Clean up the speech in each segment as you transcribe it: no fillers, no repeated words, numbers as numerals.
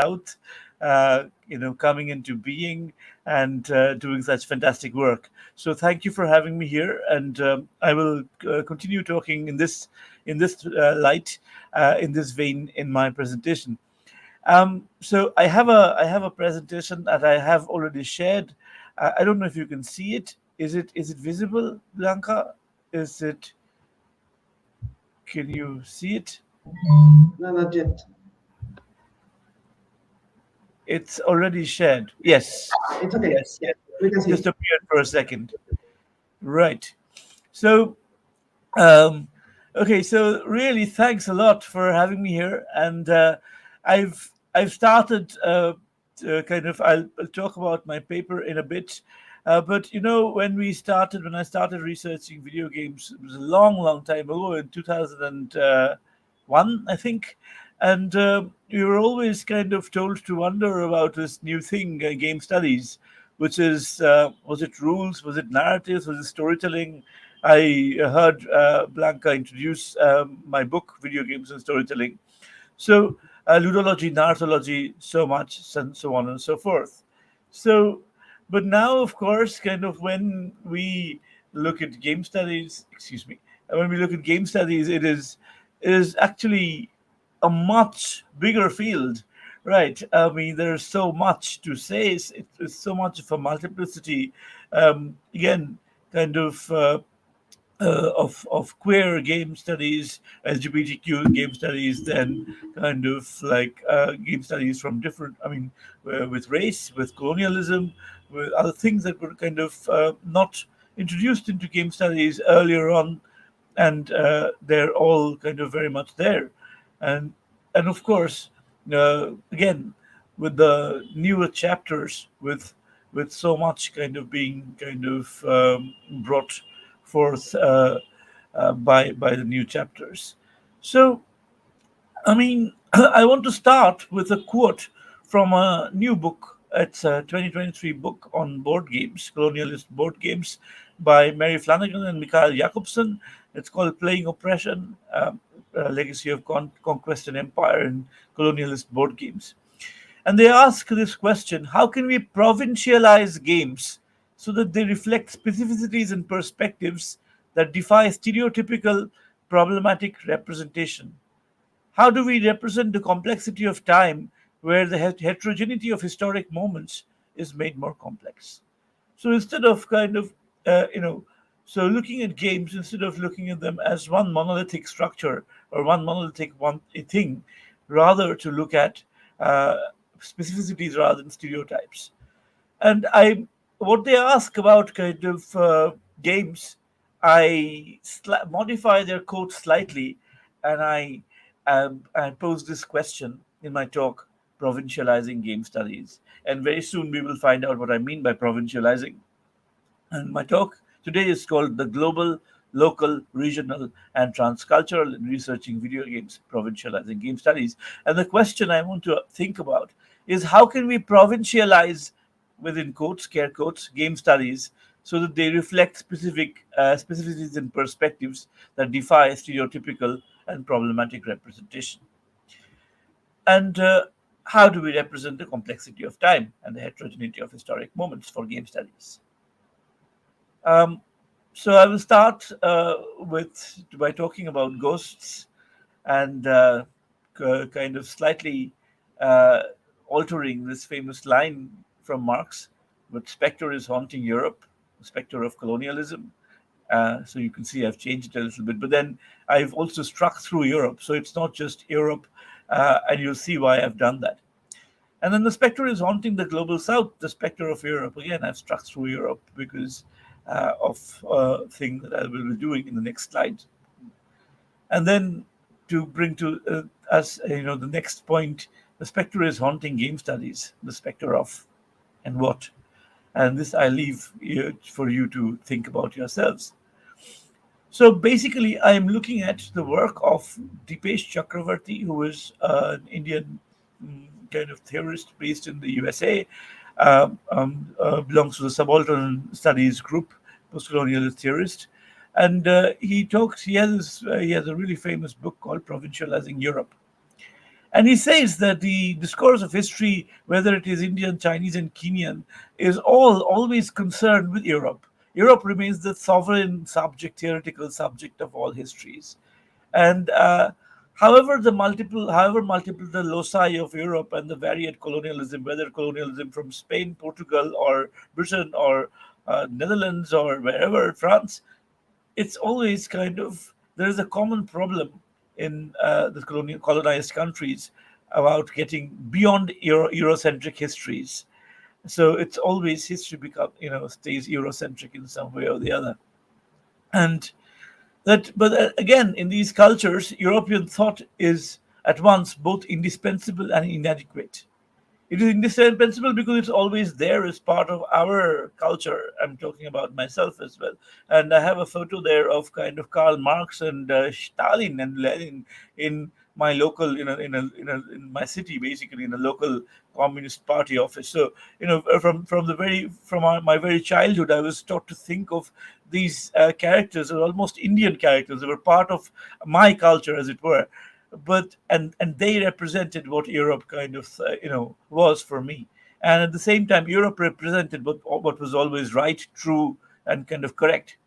South, coming into being and doing such fantastic work. So thank you for having me here, and I will continue talking in this light, in this vein, in my presentation. So I have a presentation that I have already shared. I don't know if you can see it. Is it visible, Blanca? Is it? Can you see it? No, not yet. It's already shared. Yes, It's okay. yes, Yeah, yes. we can see Just it. appeared for a second. Right. So, um, okay. So really, thanks a lot for having me here. And I've started I'll talk about my paper in a bit. But when I started researching video games, it was a long, long time ago in 2001, I think. And we were always kind of told to wonder about this new thing, game studies, which is, was it rules, was it narratives, was it storytelling? I heard Blanca introduce my book, Video Games and Storytelling. So, ludology, narratology, so much, and so on and so forth. So, but now, of course, kind of when we look at game studies, excuse me, when we look at game studies, it is actually a much bigger field, right? I mean, there's so much to say. It's so much of a multiplicity. Again, kind of queer game studies, LGBTQ game studies, then kind of like game studies from different, I mean, with race, with colonialism, with other things that were kind of not introduced into game studies earlier on, and they're all kind of very much there, and and of course, again, with the newer chapters, with so much kind of being kind of brought forth by the new chapters. So, I mean, I want to start with a quote from a new book. It's a 2023 book on board games, colonialist board games, by Mary Flanagan and Mikhail Jakobson. It's called Playing Oppression, a Legacy of Conquest and Empire in Colonialist Board Games. And they ask this question: how can we provincialize games so that they reflect specificities and perspectives that defy stereotypical problematic representation? How do we represent the complexity of time where the heterogeneity of historic moments is made more complex? So instead of uh, you know, so looking at games, instead of looking at them as one monolithic structure or one monolithic one a thing, rather to look at uh, specificities rather than stereotypes. And what they ask about kind of games, I modify their code slightly, and I pose this question in my talk, provincializing game studies. And very soon we will find out what I mean by provincializing. And my talk today is called The Global, Local, Regional, and Transcultural in Researching Video Games, Provincializing Game Studies. And the question I want to think about is how can we provincialize, within quotes, scare quotes, game studies so that they reflect specificities and perspectives that defy stereotypical and problematic representation? And how do we represent the complexity of time and the heterogeneity of historic moments for game studies? Um, so I will start with by talking about ghosts and kind of slightly uh, altering this famous line from Marx, "But spectre is haunting Europe, the spectre of colonialism." So you can see I've changed it a little bit, but then I've also struck through Europe, so it's not just Europe, and you'll see why I've done that. And then the spectre is haunting the global south, the spectre of Europe. Again, I've struck through Europe because of a thing that I will be doing in the next slide. And then to bring to us, the next point, the spectre is haunting game studies, the spectre of and what. And this I leave here for you to think about yourselves. So basically, I am looking at the work of Dipesh Chakravarty, who is an Indian kind of theorist based in the USA, belongs to the subaltern studies group, postcolonialist theorist, and he talks. He has a really famous book called "Provincializing Europe," And he says that the discourse of history, whether it is Indian, Chinese, and Kenyan, is all always concerned with Europe. Europe remains the sovereign subject, theoretical subject of all histories. And however multiple the loci of Europe and the varied colonialism, whether colonialism from Spain, Portugal, or Britain, or Netherlands, or wherever, France, it's always kind of there is a common problem in the colonized countries about getting beyond Eurocentric histories. So it's always history become stays Eurocentric in some way or the other. And but again, in these cultures, European thought is at once both indispensable and inadequate. It is indispensable because it's always there as part of our culture. I'm talking about myself as well. And I have a photo there of kind of Karl Marx and Stalin and Lenin in my local, in my city, basically in a local Communist Party office. So, from my very childhood, I was taught to think of these characters as almost Indian characters. They were part of my culture, as it were, but they represented what Europe kind of was for me, and at the same time, Europe represented what was always right, true, and kind of correct.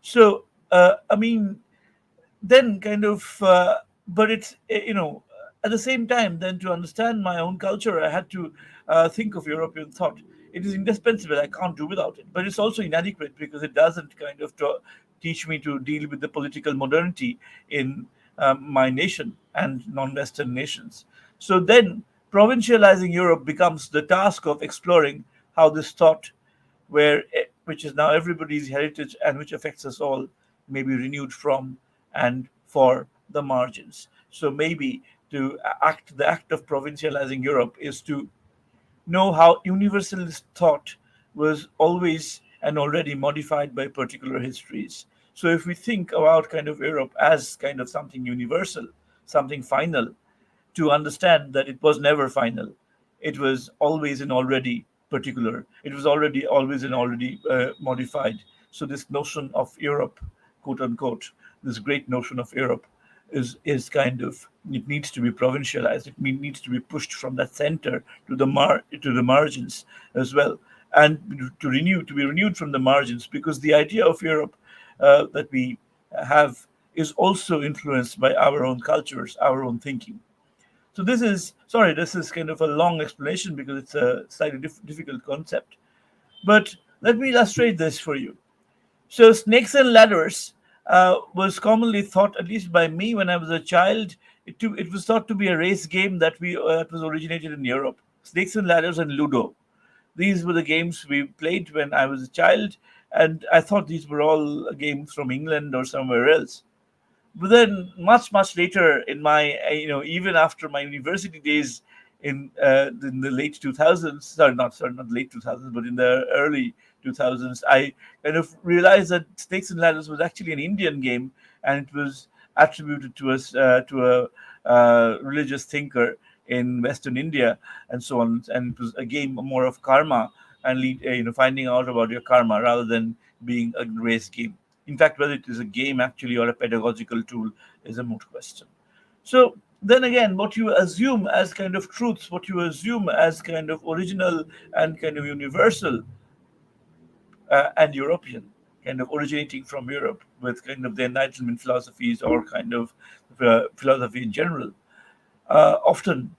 So, I mean, then kind of but it's at the same time, then to understand my own culture, I had to think of European thought. It is indispensable, I can't do without it, but it's also inadequate because it doesn't kind of teach me to deal with the political modernity in my nation and non-western nations. So then provincializing Europe becomes the task of exploring how this thought, which is now everybody's heritage and which affects us all, may be renewed from and for the margins. So maybe the act of provincializing Europe is to know how universalist thought was always and already modified by particular histories. So if we think about kind of Europe as kind of something universal, something final, to understand that it was never final. It was always and already particular. It was already always and already modified. So this notion of Europe, quote unquote, this great notion of Europe is kind of, it needs to be provincialized. It needs to be pushed from that center to the margins as well, and to be renewed from the margins, because the idea of Europe that we have is also influenced by our own cultures, our own thinking. So this is kind of a long explanation because it's a slightly difficult concept. But let me illustrate this for you. So snakes and ladders was commonly thought, at least by me when I was a child, it was thought to be a race game that was originated in Europe. Snakes and ladders and Ludo. These were the games we played when I was a child, and I thought these were all games from England or somewhere else. But then much later in my even after my university days in the late 2000s, not late 2000s, but in the early 2000s, I kind of realized that Snakes and Ladders was actually an Indian game, and it was attributed to a religious thinker in Western India, and so on. And it was a game more of karma and finding out about your karma rather than being a race game. In fact, whether it is a game actually or a pedagogical tool is a moot question. So then again, what you assume as kind of truths, what you assume as kind of original and kind of universal and European, kind of originating from Europe with kind of the Enlightenment philosophies or kind of philosophy in general, often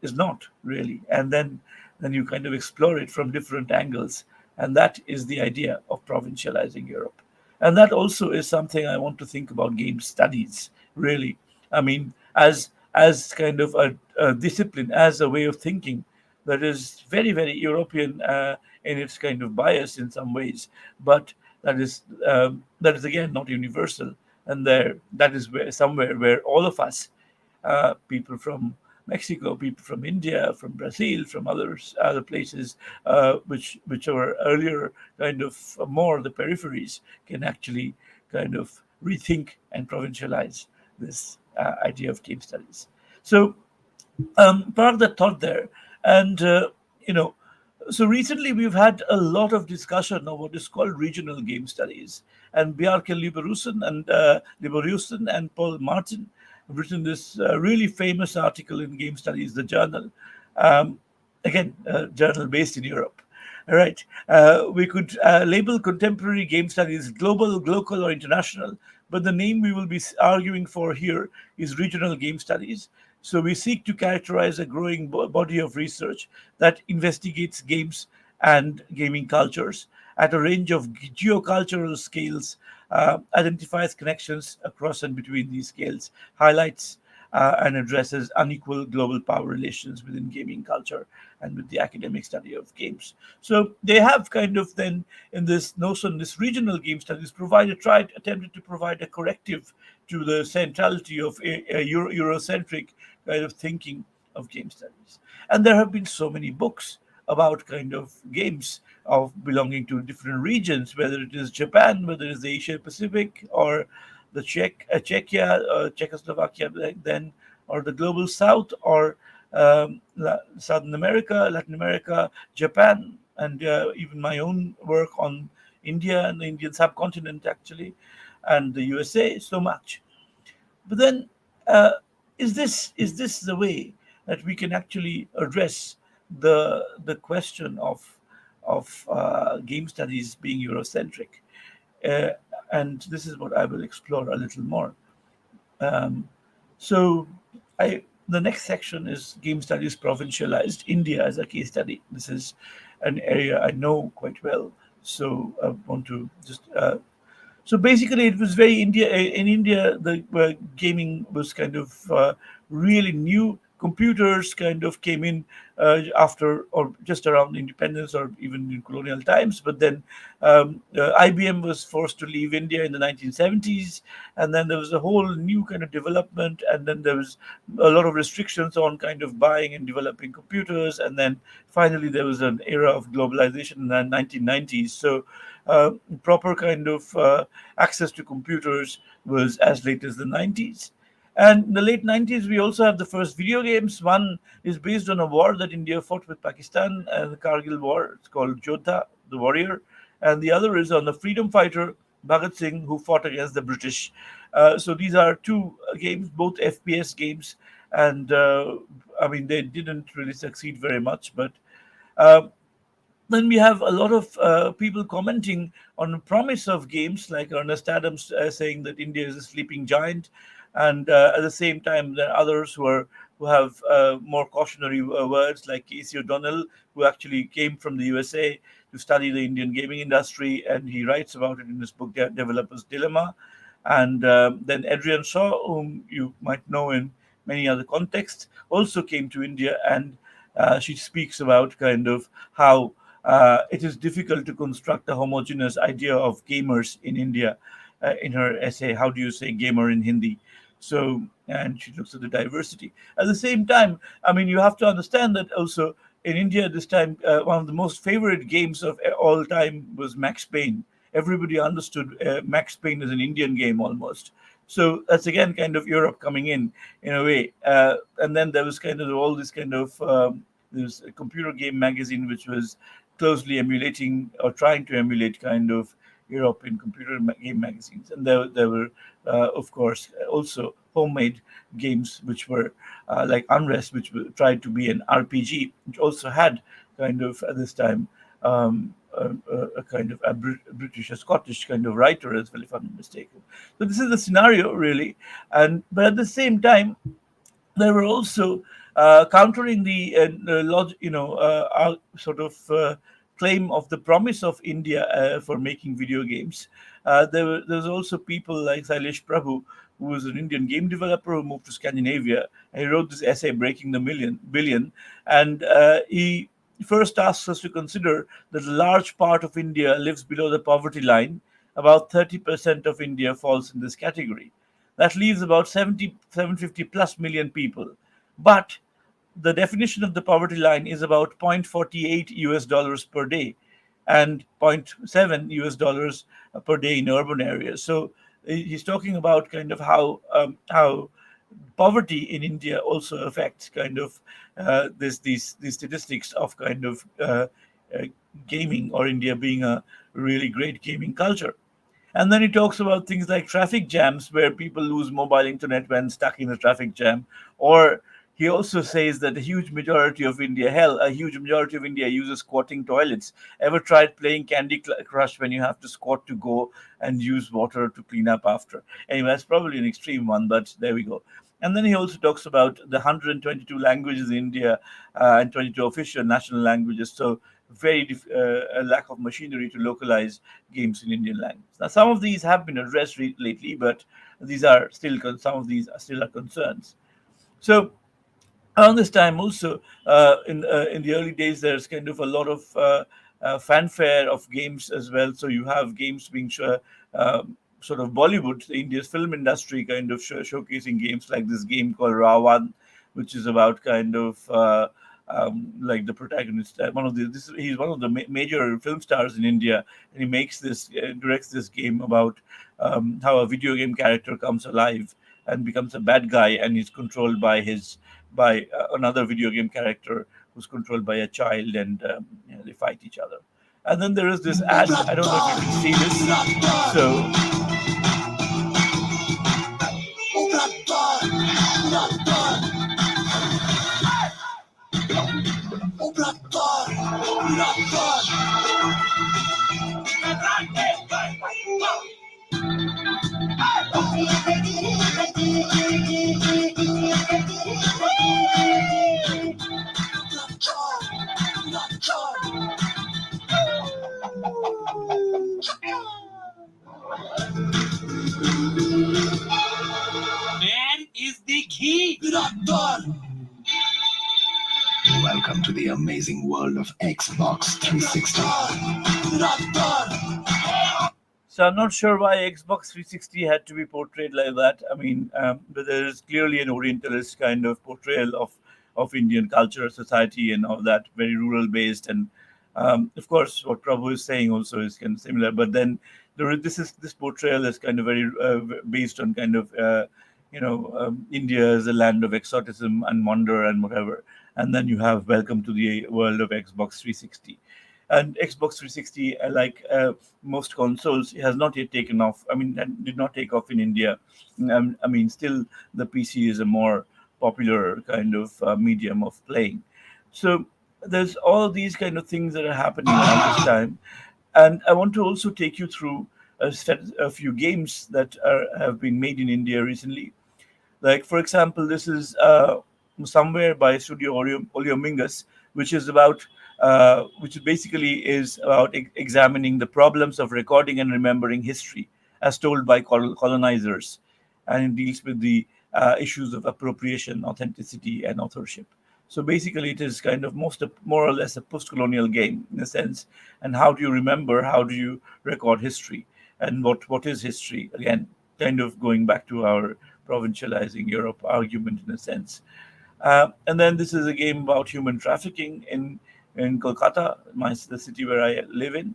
is not really. And then you kind of explore it from different angles. And that is the idea of provincializing Europe. And that also is something I want to think about game studies, really. I mean, as kind of a discipline, as a way of thinking that is very, very European in its kind of bias in some ways, but that is again not universal. And that is where somewhere where all of us, people from Mexico, people from India, from Brazil, from other places, which were earlier kind of more the peripheries, can actually kind of rethink and provincialize this idea of game studies. So part of the thought there, and you know, so recently we've had a lot of discussion of what is called regional game studies, and Bjarke Liberusen and Paul Martin, have written this really famous article in Game Studies, the journal. Um, Again, a journal based in Europe. All right. We could label contemporary game studies global, local, or international, but the name we will be arguing for here is regional game studies. So we seek to characterize a growing body of research that investigates games and gaming cultures at a range of geocultural scales, identifies connections across and between these scales, highlights and addresses unequal global power relations within gaming culture and with the academic study of games. So they have kind of then in this notion, this regional game studies attempted to provide a corrective to the centrality of a Eurocentric kind of thinking of game studies. And there have been so many books about kind of games of belonging to different regions, whether it is Japan, whether it is the Asia Pacific, or the Czechia, Czechoslovakia back then, or the global South, or Southern America, Latin America, Japan, and even my own work on India and the Indian subcontinent, actually, and the USA, so much. But then, uh, is this the way that we can actually address the question of game studies being Eurocentric? Uh, and this is what I will explore a little more. Um, so, the next section is game studies provincialized India as a case study. This is an area I know quite well, so I want to just so basically, it was very India. In India, the gaming was kind of really new. Computers kind of came in after or just around independence or even in colonial times. But then IBM was forced to leave India in the 1970s, and then there was a whole new kind of development, and then there was a lot of restrictions on kind of buying and developing computers, and then finally there was an era of globalization in the 1990s. So uh, proper kind of access to computers was as late as the 90s. And in the late 90s, we also have the first video games. One is based on a war that India fought with Pakistan, the Kargil War. It's called Jodha, the Warrior. And the other is on the freedom fighter, Bhagat Singh, who fought against the British. So these are two games, both FPS games. And I mean, they didn't really succeed very much, but uh, then we have a lot of people commenting on the promise of games, like Ernest Adams saying that India is a sleeping giant, and at the same time, there are others who have more cautionary words, like Casey O'Donnell, who actually came from the USA to study the Indian gaming industry, and he writes about it in his book Developer's Dilemma. And then Adrian Shaw, whom you might know in many other contexts, also came to India, and she speaks about kind of how it is difficult to construct a homogeneous idea of gamers in India. In her essay, "How do you say gamer in Hindi?" So, and she looks at the diversity. At the same time, I mean, you have to understand that also in India this time, one of the most favorite games of all time was Max Payne. Everybody understood Max Payne as an Indian game almost. So that's again kind of Europe coming in a way. And then there was kind of all this kind of there's a computer game magazine which was closely emulating or trying to emulate kind of Europe in game magazines. And there were, of course, also homemade games which were like Unrest, which tried to be an RPG, which also had kind of at this time a kind of a British, a Scottish kind of writer as well, if I'm not mistaken. So this is the scenario really, and but at the same time they were also countering the sort of claim of the promise of India for making video games. There's also people like Sailesh Prabhu, who was an Indian game developer who moved to Scandinavia. And he wrote this essay, "Breaking the Billion," and he first asks us to consider that a large part of India lives below the poverty line. About 30% of India falls in this category. That leaves about 750 plus million people. But the definition of the poverty line is about 0.48 US dollars per day and zero point 0.7 US dollars per day in urban areas. So he's talking about kind of how poverty in India also affects kind of these statistics of kind of uh, gaming or India being a really great gaming culture. And then he talks about things like traffic jams, where people lose mobile internet when stuck in a traffic jam. Or he also says that a huge majority of India, hell, a huge majority of India uses squatting toilets. Ever tried playing Crush when you have to squat to go and use water to clean up after? Anyway, that's probably an extreme one, but there we go. And then he also talks about the 122 languages in India, and 22 official national languages. So a lack of machinery to localize games in Indian language. Now, some of these have been addressed lately, but these are still some of these are still are concerns. So around this time also, in the early days, there's kind of a lot of fanfare of games as well. So you have games being sort of Bollywood, India's film industry, kind of showcasing games like this game called Ravan, which is about kind of like the protagonist, he's one of the major film stars in India, and he directs this game about how a video game character comes alive and becomes a bad guy, and he's controlled by another video game character who's controlled by a child, and they fight each other. And then there is this ad. I don't know if you can see this. So Where is the key? Welcome to the amazing world of Xbox 360. So I'm not sure why Xbox 360 had to be portrayed like that. I mean, but there is clearly an Orientalist kind of portrayal of Indian culture, society, and all that, very rural based. And of course, what Prabhu is saying also is kind of similar. But then this portrayal is kind of very based on kind of India as a land of exoticism and wonder and whatever. And then you have Welcome to the World of Xbox 360. And Xbox 360, most consoles, has not yet taken off. I mean, that did not take off in India. I mean, still the PC is a more popular kind of medium of playing. So there's all these kind of things that are happening around this time. And I want to also take you through a few games that have been made in India recently. Like, for example, this is somewhere by Studio Olio Mingus, which is about, which basically is about examining the problems of recording and remembering history as told by colonizers, and it deals with the issues of appropriation, authenticity, and authorship. So basically, it is kind of more or less a post-colonial game in a sense. And how do you remember? How do you record history? And what is history? Again, kind of going back to our provincializing Europe argument in a sense. And then this is a game about human trafficking in Kolkata, the city where I live in.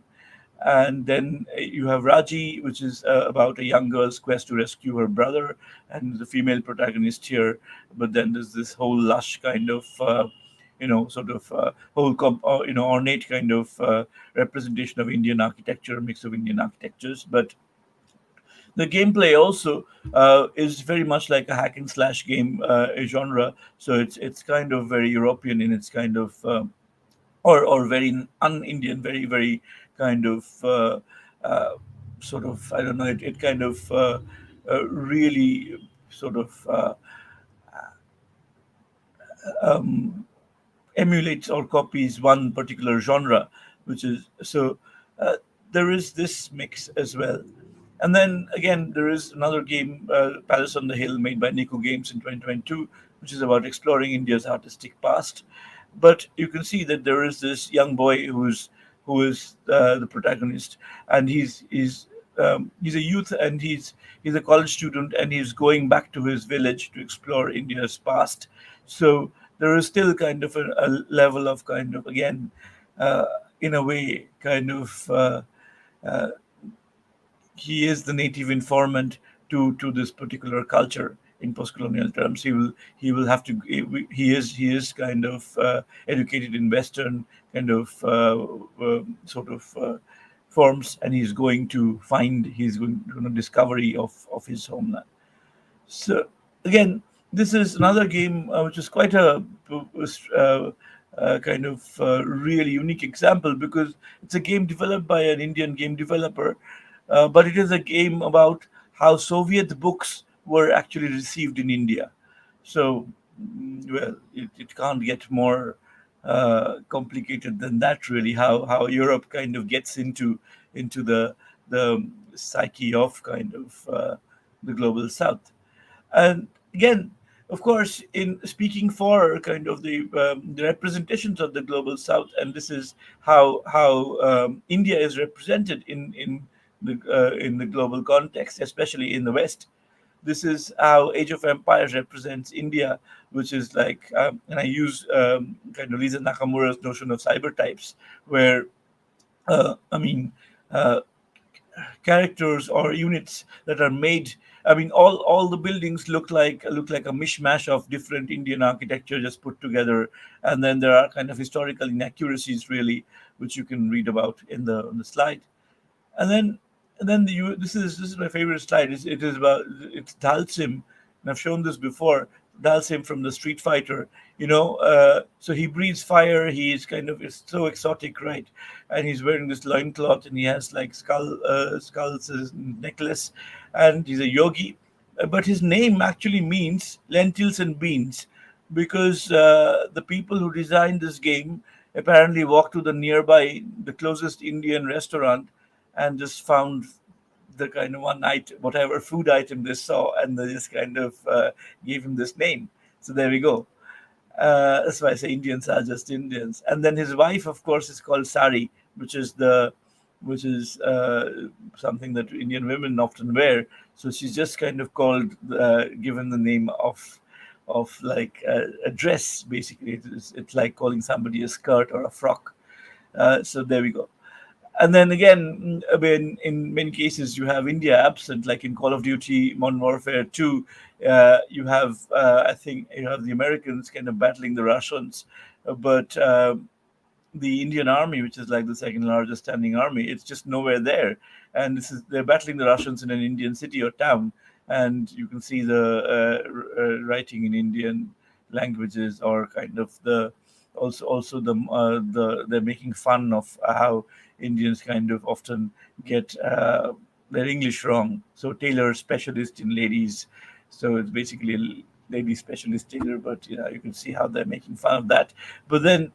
And then you have Raji, which is about a young girl's quest to rescue her brother, and the female protagonist here. But then there's this whole lush kind of, sort of ornate kind of representation of Indian architecture, a mix of Indian architectures. But the gameplay also is very much like a hack and slash game genre. So it's kind of very European in its kind of or very un-Indian, very very kind of sort of, I don't know. It kind of really sort of emulates or copies one particular genre, which is so. Uh, there is this mix as well. And then again, there is another game, Palace on the Hill, made by Nico Games in 2022, which is about exploring India's artistic past. But you can see that there is this young boy who is the protagonist, and he's a youth, and he's a college student, and he's going back to his village to explore India's past. So there is still kind of a level of kind of, again, uh, in a way, kind of. Uh, he is the native informant to this particular culture in post-colonial terms. He will have to, he is kind of educated in Western kind of sort of forms, and he's going to find, he's going to discovery of his homeland. So again, this is another game which is quite a kind of really unique example, because it's a game developed by an Indian game developer, but it is a game about how Soviet books were actually received in India. So, well, it can't get more complicated than that, really. How Europe kind of gets into the psyche of kind of the global South. And again, of course, in speaking for kind of the representations of the global South, and this is how India is represented in the global context, especially in the West. This is how Age of Empires represents India, which is like, and I use kind of Lisa Nakamura's notion of cyber types, where I mean, uh, characters or units that are made. I mean, all the buildings look like a mishmash of different Indian architecture just put together, and then there are kind of historical inaccuracies, really, which you can read about in the slide. And then this is my favorite slide. It is about, it's Dalsim, and I've shown this before. Dalsim from the Street Fighter. So he breathes fire. He's kind of, it's so exotic, right? And he's wearing this loincloth, and he has like skulls as necklace, and he's a yogi. But his name actually means lentils and beans, because the people who designed this game apparently walked to the closest Indian restaurant, and just found the kind of one item, whatever food item they saw, and they just kind of gave him this name. So there we go. That's why I say Indians are just Indians. And then his wife, of course, is called Sari, which is something that Indian women often wear. So she's just kind of called, given the name of like a dress. Basically, it's like calling somebody a skirt or a frock. So there we go. And then again, I mean, in many cases, you have India absent, like in Call of Duty Modern Warfare 2. You have, I think, you have the Americans kind of battling the Russians, but the Indian army, which is like the second largest standing army, it's just nowhere there. And they're battling the Russians in an Indian city or town, and you can see the writing in Indian languages, or kind of also the they're making fun of how Indians kind of often get their English wrong. So tailor specialist in ladies, so it's basically a lady specialist tailor, but you can see how they're making fun of that. But then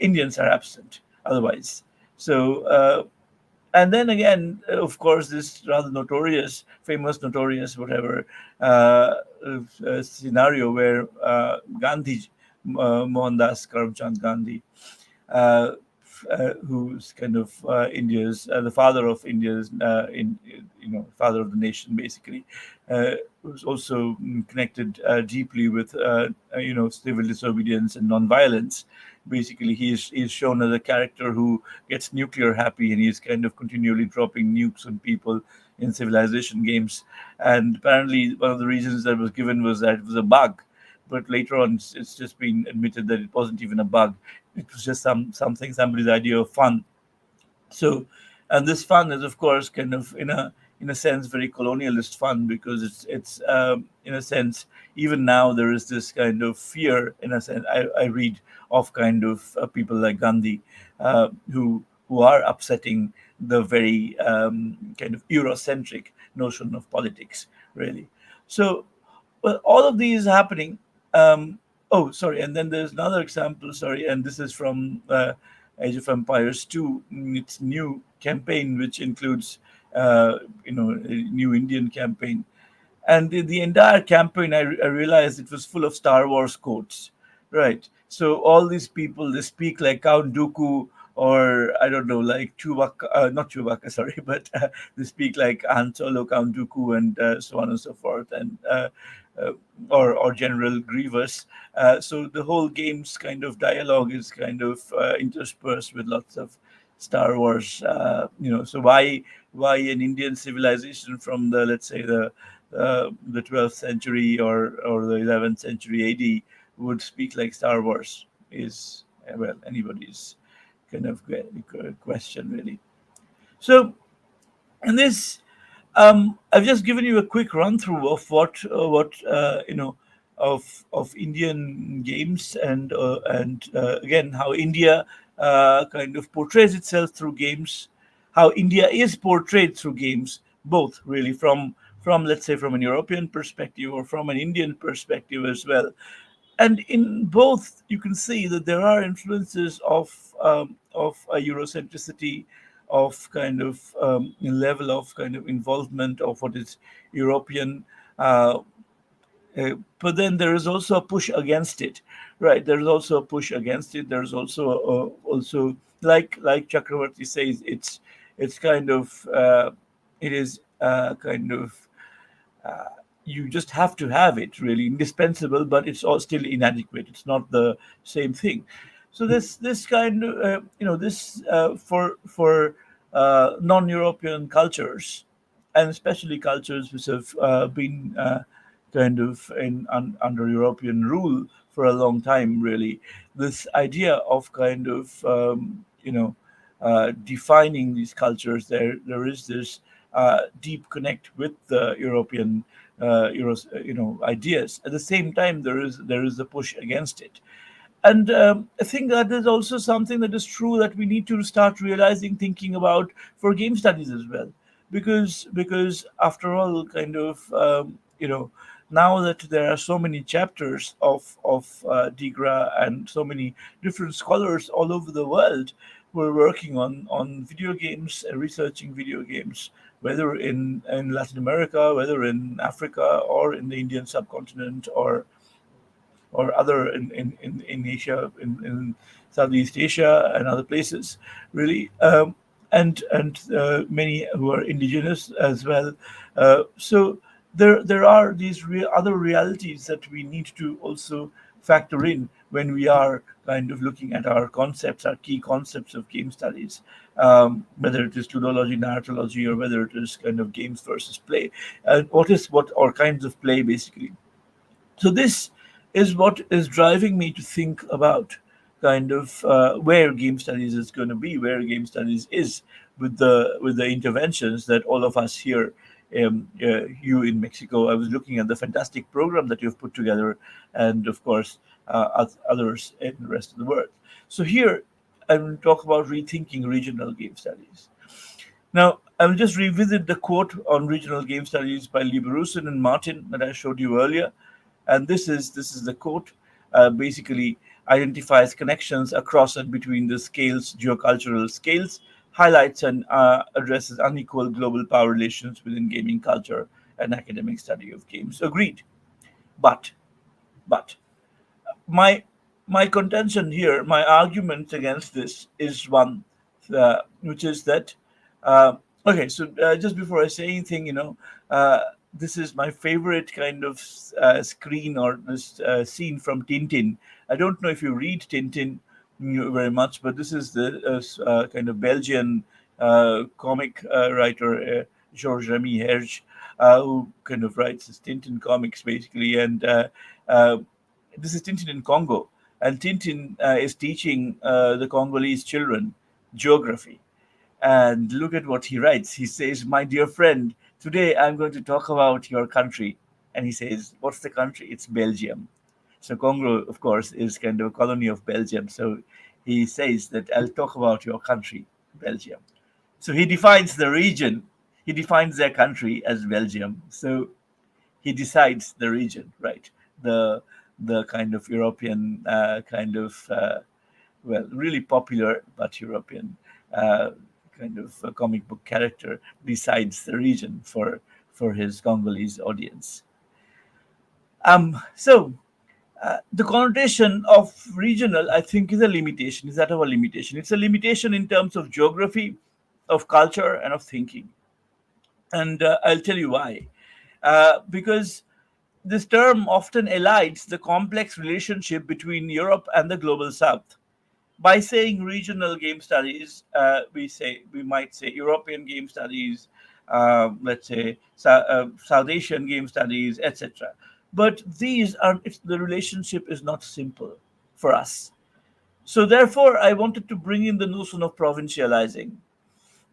Indians are absent otherwise. So and then again, of course, this rather notorious, whatever scenario where Gandhi, Mohandas Karamchand Gandhi, uh, who's kind of India's the father of India's father of the nation, basically, who's also connected deeply with civil disobedience and non-violence. Basically, he's shown as a character who gets nuclear happy, and he's kind of continually dropping nukes on people in civilization games. And apparently, one of the reasons that was given was that it was a bug, but later on, it's just been admitted that it wasn't even a bug. It was just something, somebody's idea of fun. So, and this fun is, of course, kind of in a sense very colonialist fun, because it's in a sense, even now there is this kind of fear, in a sense. I read of kind of people like Gandhi, who are upsetting the very kind of Eurocentric notion of politics, really. So, well, all of these happening. Oh, sorry, and then there's another example. Sorry, and this is from Age of Empires 2. Its new campaign, which includes a new Indian campaign, and the entire campaign, I realized it was full of Star Wars quotes, right? So all these people, they speak like Count Dooku, or I don't know, like Chewbacca, not Chewbacca, sorry, but they speak like Han Solo, Count Dooku, and so on and so forth, and uh, or General Grievous. So the whole game's kind of dialogue is kind of interspersed with lots of Star Wars. So why an Indian civilization from the, let's say, the 12th century or the 11th century AD would speak like Star Wars is, well, anybody's kind of question, really. So in this, I've just given you a quick run through of what of Indian games, and again how India kind of portrays itself through games, how India is portrayed through games, both really from let's say from an European perspective or from an Indian perspective as well. And in both, you can see that there are influences of a Eurocentricity, of kind of level of kind of involvement of what is European. Uh, but then there is also a push against it, right? There is also a push against it. There's also like Chakravarti says, it's kind of it is kind of you just have to have it, really indispensable, but it's all still inadequate. It's not the same thing. So this kind of this for non-European cultures, and especially cultures which have been kind of under European rule for a long time, really, this idea of kind of defining these cultures, there is this deep connect with the European ideas. At the same time, there is a push against it. And I think that is also something that is true that we need to start realizing, thinking about for game studies as well, because after all, kind of now that there are so many chapters of DIGRA and so many different scholars all over the world who are working on video games, researching video games, whether in Latin America, whether in Africa, or in the Indian subcontinent, or other in Asia, in Southeast Asia and other places, really, and many who are indigenous as well. So there are these other realities that we need to also factor in when we are kind of looking at our concepts, our key concepts of game studies, whether it is ludology, narratology, or whether it is kind of games versus play, and what or kinds of play basically. So this is what is driving me to think about kind of where game studies is going to be, where game studies is with the interventions that all of us here, you in Mexico. I was looking at the fantastic program that you've put together, and of course others in the rest of the world. So here I will talk about rethinking regional game studies. Now, I will just revisit the quote on regional game studies by Lieberusen and Martin that I showed you earlier. And this is the quote. Basically, identifies connections across and between the scales, geocultural scales, highlights and addresses unequal global power relations within gaming culture and academic study of games. Agreed. But, but my my contention here, my argument against this is one, which is that okay. So just before I say anything, this is my favorite kind of screen or this scene from Tintin. I don't know if you read Tintin very much, but this is the kind of Belgian comic writer Georges Remy Herge, who kind of writes his Tintin comics basically, and this is Tintin in Congo, and Tintin is teaching the Congolese children geography. And look at what he writes. He says, "My dear friend, today I'm going to talk about your country." And he says, "What's the country?" It's Belgium. So Congo, of course, is kind of a colony of Belgium. So he says that I'll talk about your country, Belgium. So he defines the region. He defines their country as Belgium. So he decides the region, right? The the kind of European kind of well, really popular but European uh, kind of comic book character decides the region for his Congolese audience. So the connotation of regional, I think, is a limitation. Is that our limitation? It's a limitation in terms of geography, of culture, and of thinking. And I'll tell you why. Because this term often elides the complex relationship between Europe and the global South. By saying regional game studies, we might say European game studies, let's say South Asian game studies, etc. But the relationship is not simple for us. So therefore, I wanted to bring in the notion of provincializing.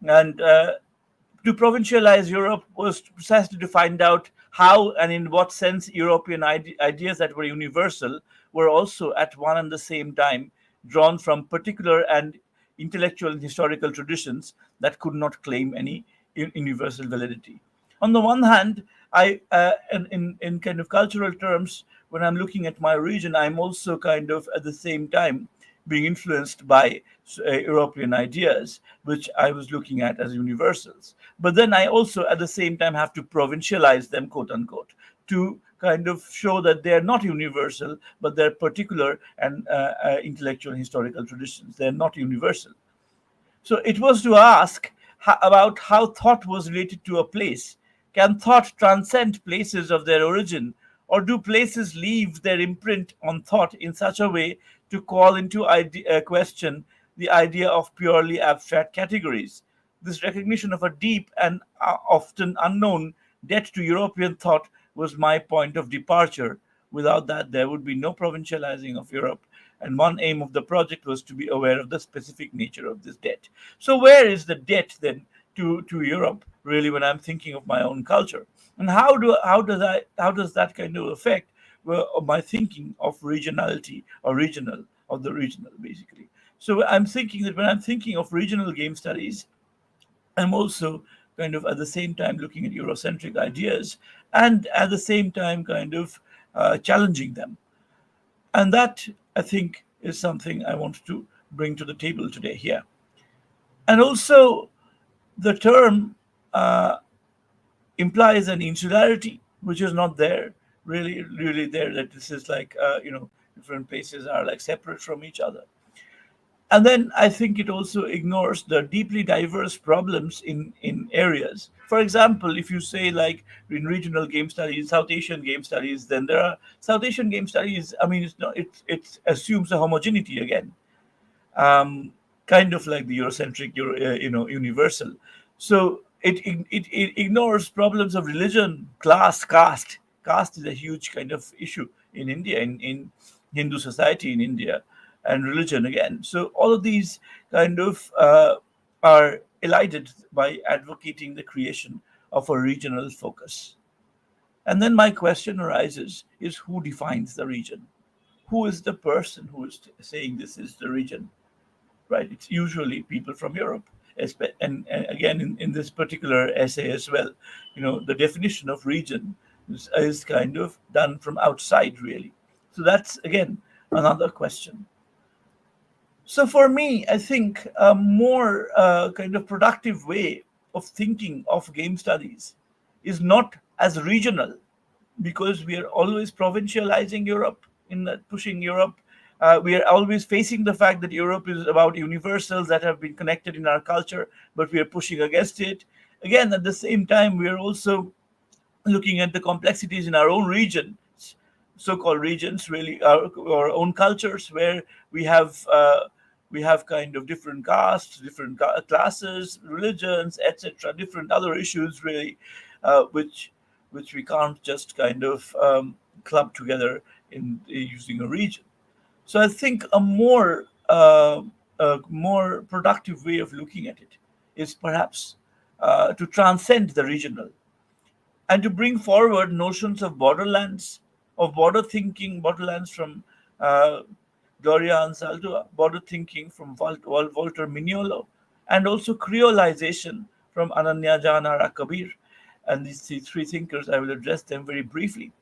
And to provincialize Europe was precisely to find out how and in what sense European ideas that were universal were also at one and the same time drawn from particular and intellectual and historical traditions that could not claim any universal validity. On the one hand, in kind of cultural terms, when I'm looking at my region, I'm also kind of at the same time being influenced by European ideas, which I was looking at as universals. But then I also, at the same time, have to provincialize them, quote unquote, to kind of show that they're not universal, but they're particular and intellectual and historical traditions. They're not universal. So it was to ask about how thought was related to a place. Can thought transcend places of their origin, or do places leave their imprint on thought in such a way to call into question the idea of purely abstract categories? This recognition of a deep and often unknown debt to European thought was my point of departure. Without that, there would be no provincializing of Europe, and one aim of the project was to be aware of the specific nature of this debt. So, where is the debt then to Europe? Really, when I'm thinking of my own culture, and how does that kind of affect my thinking of regionality or regional of the regional basically? So I'm thinking that when I'm thinking of regional game studies, I'm also kind of at the same time looking at Eurocentric ideas and at the same time kind of challenging them. And that, I think, is something I want to bring to the table today here. And also, the term implies an insularity, which is not there, really there, that this is like, different places are like separate from each other. And then I think it also ignores the deeply diverse problems in areas. For example, if you say like in regional game studies, South Asian game studies, then there are South Asian game studies. I mean, it's not it assumes a homogeneity again, um, kind of like the Eurocentric, universal. So it ignores problems of religion, class, caste. Caste is a huge kind of issue in India, in Hindu society in India, and religion again. So all of these kind of are elided by advocating the creation of a regional focus. And then my question arises: is who defines the region? Who is the person who is saying this is the region? Right? It's usually people from Europe. And again, in this particular essay as well, the definition of region is kind of done from outside, really. So that's, again, another question. So for me, I think a more kind of productive way of thinking of game studies is not as regional, because we are always provincializing Europe, in that pushing Europe. We are always facing the fact that Europe is about universals that have been connected in our culture, but we are pushing against it. Again, at the same time, we are also looking at the complexities in our own region, so-called regions, really our own cultures, where we have kind of different castes, different classes, religions, etc., different other issues, really, which we can't just kind of club together in using a region. So I think a more productive way of looking at it is perhaps to transcend the regional and to bring forward notions of borderlands, of border thinking, borderlands from uh, Gloria Anzaldúa, border thinking from Walter Mignolo, and also creolization from Ananya Jan Ara Kabir. And these three thinkers, I will address them very briefly.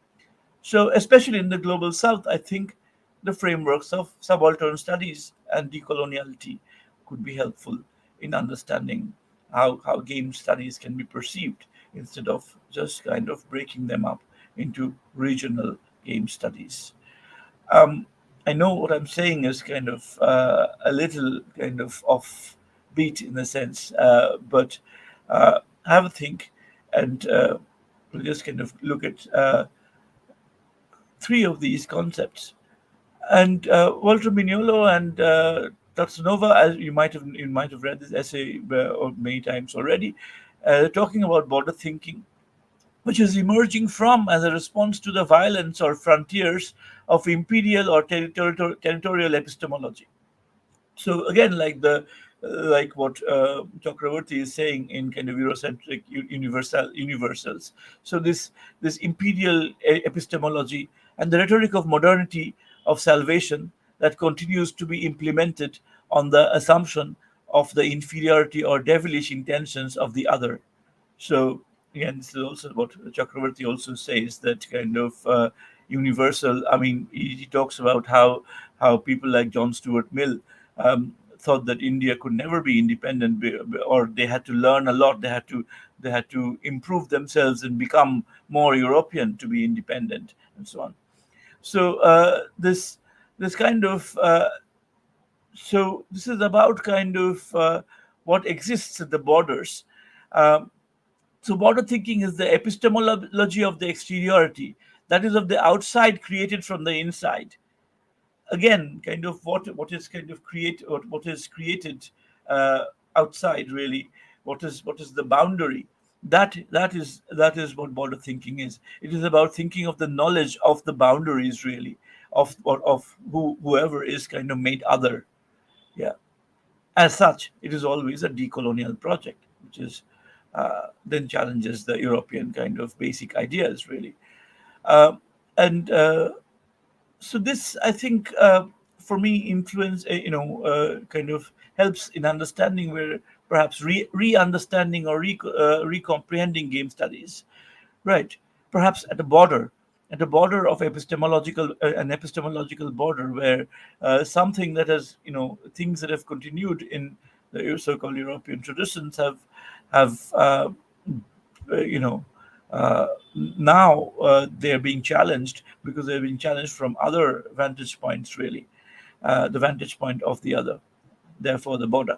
So, especially in the global south, I think the frameworks of subaltern studies and decoloniality could be helpful in understanding how game studies can be perceived, instead of just kind of breaking them up into regional game studies. Um, I know what I'm saying is kind of a little kind of off beat in a sense, but have a think, and we'll just kind of look at three of these concepts. And Walter Mignolo and Tatsunova, as you might have read this essay many times already, talking about border thinking, which is emerging from as a response to the violence or frontiers of imperial or territorial epistemology. So again, like like what Chakravarti is saying in kind of Eurocentric universals. So this imperial epistemology and the rhetoric of modernity of salvation that continues to be implemented on the assumption of the inferiority or devilish intentions of the other. So again, this is also what Chakravarti also says, that kind of universal. I mean, he talks about how people like John Stuart Mill thought that India could never be independent, or they had to learn a lot. They had to improve themselves and become more European to be independent, and so on. So this kind of so this is about kind of what exists at the borders. Um, so border thinking is the epistemology of the exteriority, that is, of the outside created from the inside. Again, kind of what is kind of what is created uh, outside, really. What is the boundary? That is what border thinking is. It is about thinking of the knowledge of the boundaries, really, of whoever is kind of made other. Yeah. As such, it is always a decolonial project, which is then challenges the European kind of basic ideas, really. And so this, I think, for me, influence, kind of helps in understanding where perhaps re-understanding or re-comprehending game studies, right? Perhaps at a border of an epistemological border, where something that has, things that have continued in the so-called European traditions have you know, uh, now they're being challenged because they're being challenged from other vantage points, really, the vantage point of the other, therefore the border.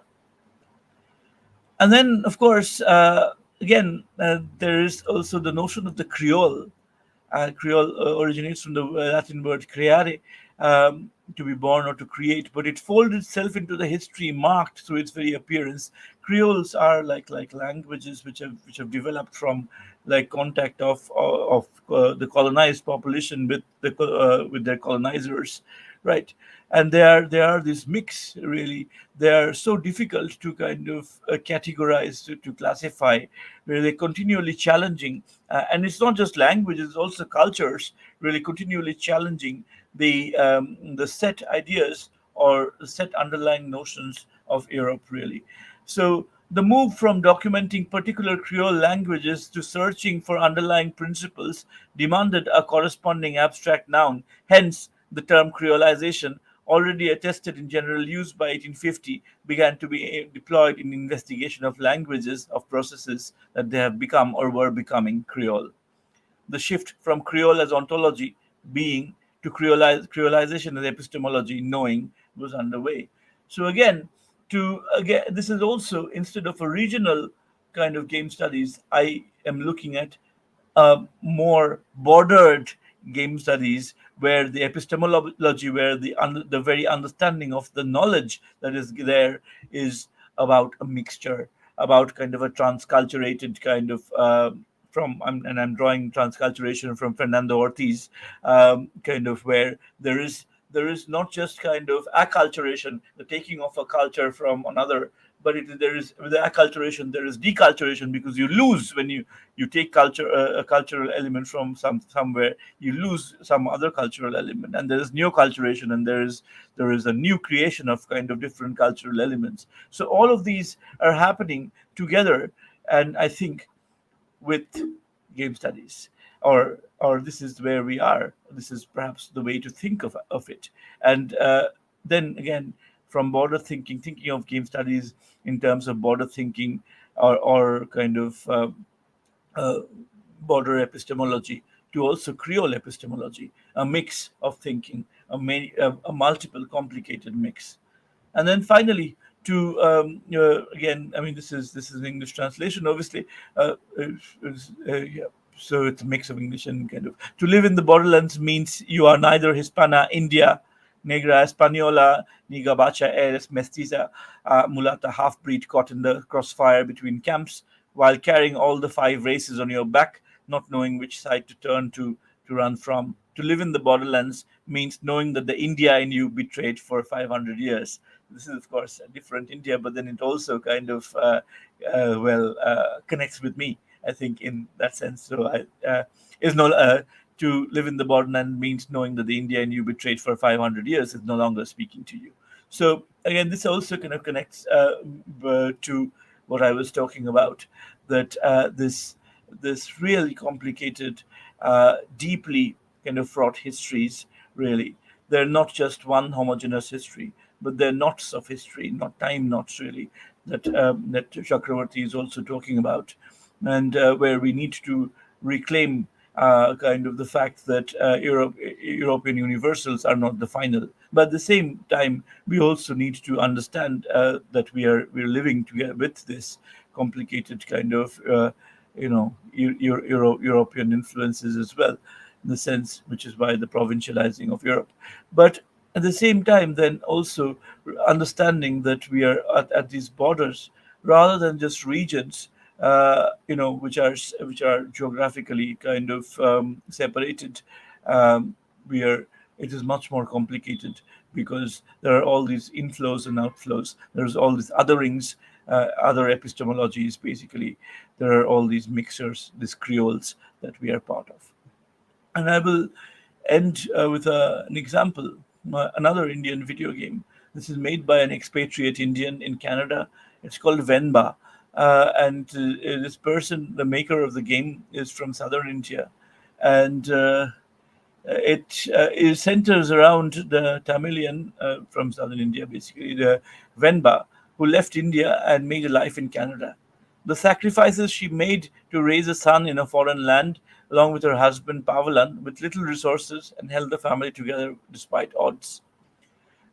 And then, of course, again, there is also the notion of the Creole. Creole originates from the Latin word creare, to be born or to create, but it folds itself into the history marked through its very appearance. Creoles are like languages which have developed from like contact of the colonized population with their colonizers, right? And they are this mix, really. They are so difficult to kind of categorize, to classify, where they're continually challenging, and it's not just languages, it's also cultures, really continually challenging the set ideas or the set underlying notions of Europe, really. So the move from documenting particular Creole languages to searching for underlying principles demanded a corresponding abstract noun. Hence, the term creolization, already attested in general use by 1850, began to be deployed in investigation of languages, of processes that they have become or were becoming Creole. The shift from Creole as ontology, being, to creolization as epistemology, knowing, was underway. So again, this is also, instead of a regional kind of game studies, I am looking at more bordered game studies, where the epistemology, where the very understanding of the knowledge that is there, is about a mixture, about kind of a transculturated kind of and I'm drawing transculturation from Fernando Ortiz, kind of, where there is not just kind of acculturation, the taking of a culture from another, but there is, with the acculturation, there is deculturation, because you lose when you take a cultural element from somewhere, you lose some other cultural element, and there is neoculturation, and there is a new creation of kind of different cultural elements. So all of these are happening together, and I think with game studies, or this is where we are, this is perhaps the way to think of it. And then again, from border thinking of game studies in terms of border thinking, or kind of uh, border epistemology, to also Creole epistemology, a mix of thinking, a multiple complicated mix. And then finally, to again, I mean, this is an English translation, obviously. Yeah, so it's a mix of English and kind of, to live in the borderlands means you are neither Hispana, India, Negra, Española, ni Gabacha, Eres, Mestiza, Mulata, half breed caught in the crossfire between camps, while carrying all the five races on your back, not knowing which side to turn to run from. To live in the borderlands means knowing that the India in you betrayed for 500 years. This is of course a different India, but then it also kind of connects with me, I think, in that sense. So is no to live in the borderland means knowing that the India and you betrayed for 500 years is no longer speaking to you. So again, this also kind of connects to what I was talking about, that this really complicated, deeply kind of fraught histories. Really, they're not just one homogeneous history, but they're knots of history, not time knots really, that Chakravarti is also talking about, and where we need to reclaim kind of the fact that European universals are not the final. But at the same time, we also need to understand that we're living together with this complicated kind of European influences as well, in the sense, which is why the provincializing of Europe. But at the same time, then also understanding that we are at these borders rather than just regions, which are geographically kind of separated. Um, we are. It is much more complicated because there are all these inflows and outflows. There's all these otherings, other epistemologies. Basically, there are all these mixers, these creoles that we are part of. And I will end with an example, another Indian video game. This is made by an expatriate Indian in Canada. It's called Venba. And this person, the maker of the game, is from southern India. And it centers around the Tamilian from southern India, basically, the Venba, who left India and made a life in Canada. The sacrifices she made to raise a son in a foreign land, along with her husband Pavalan, with little resources, and held the family together despite odds.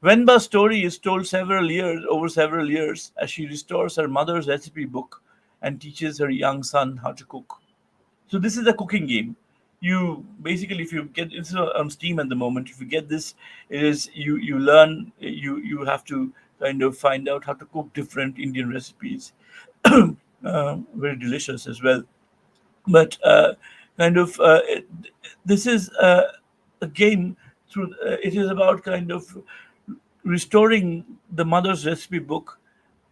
Venba's story is told several years as she restores her mother's recipe book and teaches her young son how to cook. So this is a cooking game. You basically, if you get it's on Steam at the moment, if you get this, it is you learn you have to kind of find out how to cook different Indian recipes, very delicious as well. But kind of this is a game through. It is about kind of restoring the mother's recipe book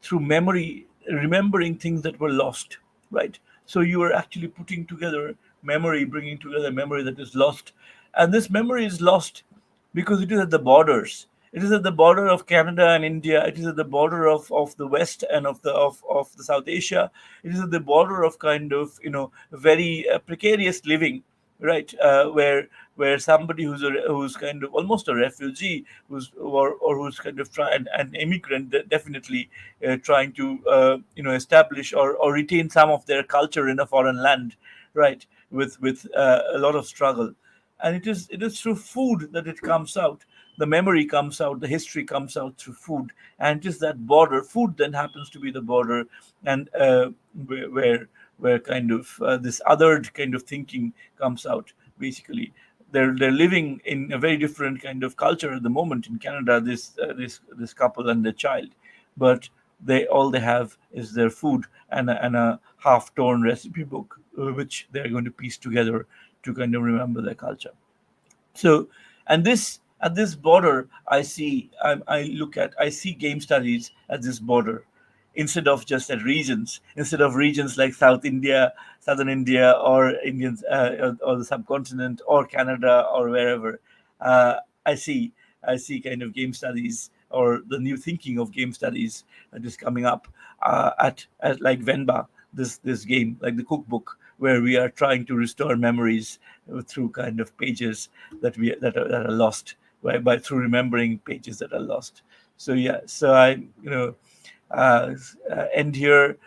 through memory, remembering things that were lost, right? So you are actually putting together memory, bringing together memory that is lost. And this memory is lost because it is at the borders. It is at the border of Canada and India. It is at the border of the West and of the South Asia. It is at the border of kind of very precarious living, right? Where somebody who's kind of almost a refugee, or who's kind of an immigrant, definitely trying to establish or retain some of their culture in a foreign land, right? With a lot of struggle, and it is through food that it comes out. The memory comes out, the history comes out through food, and it is that border. Food then happens to be the border, and where kind of this othered kind of thinking comes out. Basically, they're living in a very different kind of culture at the moment in Canada. This couple and their child, but they have is their food and a half torn recipe book, which they're going to piece together to kind of remember their culture. So, and this at this border, I see game studies at this border, instead of just at regions, instead of regions like South India, Southern India, or Indians, or the subcontinent, or Canada, or wherever. Uh, I see I see kind of game studies, or the new thinking of game studies that is coming up at like Venba, this game, like the cookbook, where we are trying to restore memories through kind of pages that are lost, right? By through remembering pages that are lost. So yeah, so I uh, end here.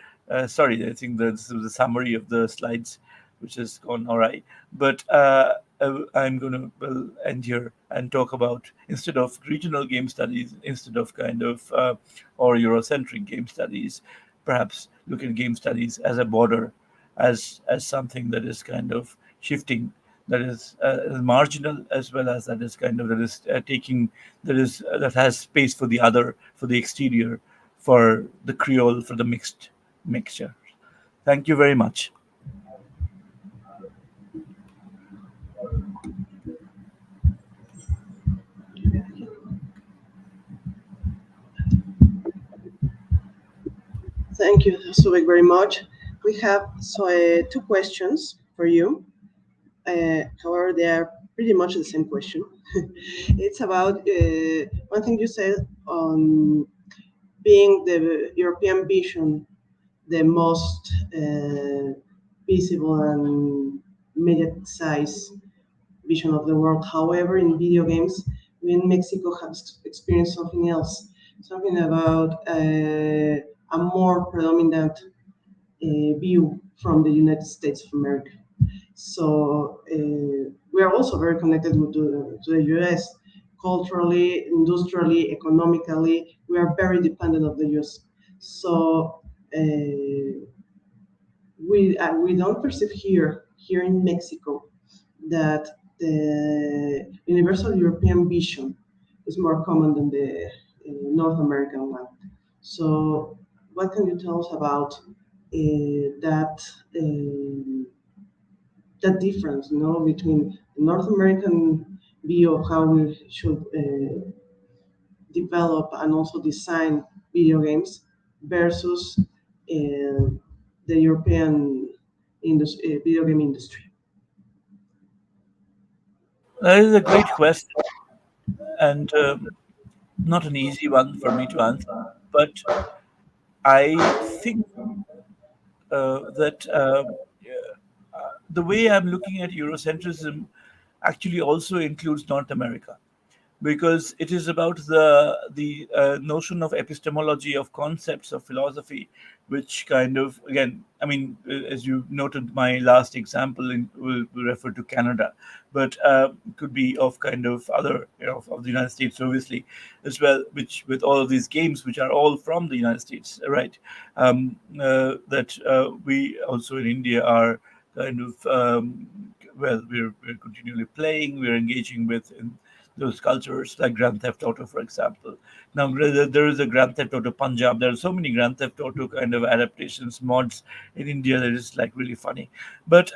Sorry, I think this was a summary of the slides, which has gone all right. But I'm going to end here and talk about, instead of regional game studies, instead of kind of or Eurocentric game studies, perhaps look at game studies as a border, as something that is kind of shifting, that is marginal, as well as that is kind of that is taking that has space for the other, for the exterior, for the Creole, for the mixture. Thank you very much. Thank you, Souvik, very much. We have two questions for you. However, they are pretty much the same question. It's about one thing you said on being the European vision the most visible and mediatized vision of the world. However, in video games, we in Mexico have experienced something else, something about a more predominant view from the United States of America. So we are also very connected with to the US culturally, industrially, economically. We are very dependent of the US. So we don't perceive here in Mexico that the universal European vision is more common than the North American one. So what can you tell us about that that difference, between the North American view of how we should develop and also design video games versus the European video game industry? That is a great question, and not an easy one for me to answer. But I think that the way I'm looking at Eurocentrism actually also includes North America, because it is about the notion of epistemology, of concepts, of philosophy, which kind of, again, I mean, as you noted, my last example will refer to Canada, but could be of kind of other, of the United States, obviously, as well, which with all of these games, which are all from the United States, right? That we also in India are kind of, well, we're continually playing, we're engaging with in those cultures, like Grand Theft Auto, for example. Now, there is a Grand Theft Auto Punjab. There are so many Grand Theft Auto kind of adaptations, mods in India that is like really funny. But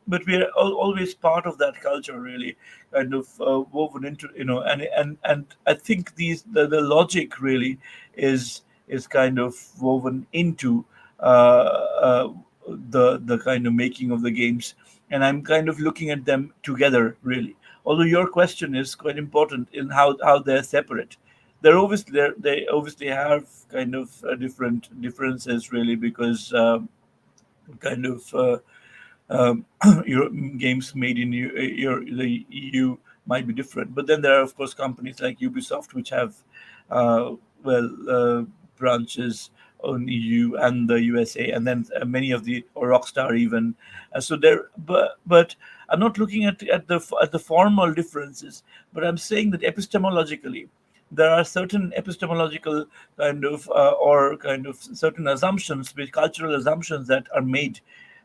we are always part of that culture, really, kind of woven into, and I think the logic really is kind of woven into the kind of making of the games, and I'm kind of looking at them together, really. Although your question is quite important in how they're separate. They obviously have kind of different differences, really, because kind of games made in the EU might be different. But then there are, of course, companies like Ubisoft, which have uh, well branches on EU and the USA, and then many of the, or Rockstar even. So there, but I'm not looking at the formal differences, but I'm saying that epistemologically, there are certain epistemological kind of or kind of certain assumptions, with cultural assumptions that are made,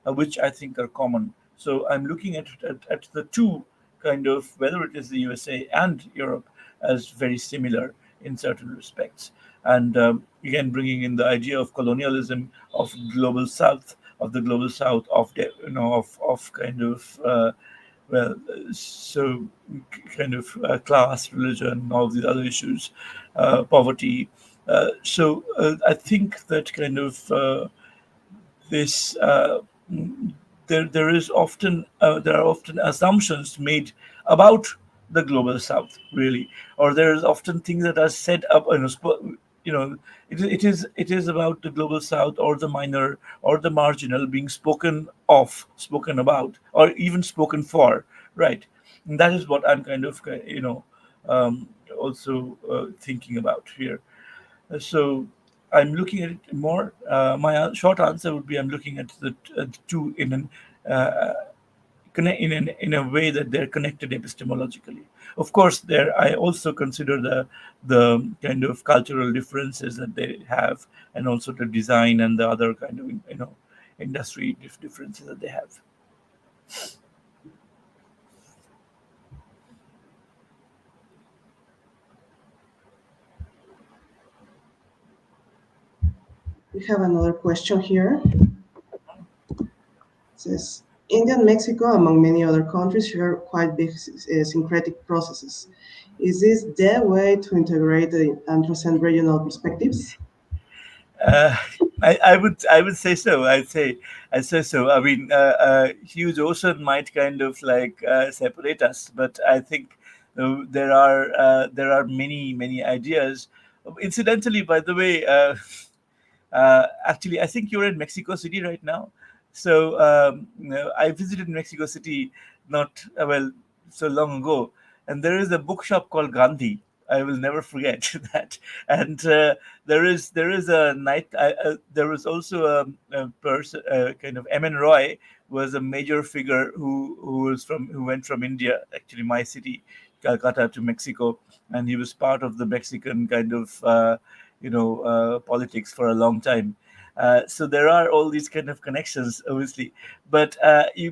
which I think are common. So I'm looking at the two kind of, whether it is the USA and Europe, as very similar in certain respects. And again, bringing in the idea of colonialism, of global South, of the global South, of of kind of well, so kind of class, religion, all these other issues, poverty. I think that kind of this there are often assumptions made about the global South, really, or there is often things that are set up. You know, it is about the global South, or the minor, or the marginal being spoken of, spoken about, or even spoken for, right? And that is what I'm kind of also thinking about here. So I'm looking at it more. My short answer would be I'm looking at the two uh, in a way that they're connected epistemologically. Of course, there I also consider the kind of cultural differences that they have, and also the design and the other kind of industry differences that they have. We have another question here. It says, India and Mexico, among many other countries, share quite big syncretic processes. Is this the way to integrate and transcend regional perspectives? I would say so. I'd say so. I mean, huge ocean might kind of like separate us, but I think there are many ideas. Incidentally, by the way, actually, I think you're in Mexico City right now. So I visited Mexico City not well so long ago, and there is a bookshop called Gandhi. I will never forget that. And there is a night. There was also a person, kind of M. N. Roy was a major figure who went from India, actually my city, Calcutta, to Mexico, and he was part of the Mexican kind of politics for a long time. So there are all these kind of connections, obviously. But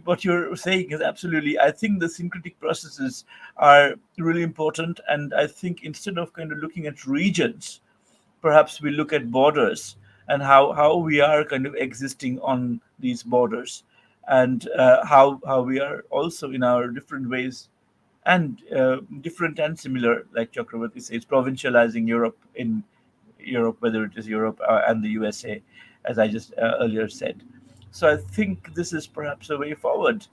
what you're saying is absolutely. I think the syncretic processes are really important, and I think instead of kind of looking at regions, perhaps we look at borders and how we are kind of existing on these borders, and how we are also in our different ways and different and similar, like Chakravarti says, provincializing Europe in Europe, whether it is Europe and the USA, as I just earlier said. So I think this is perhaps a way forward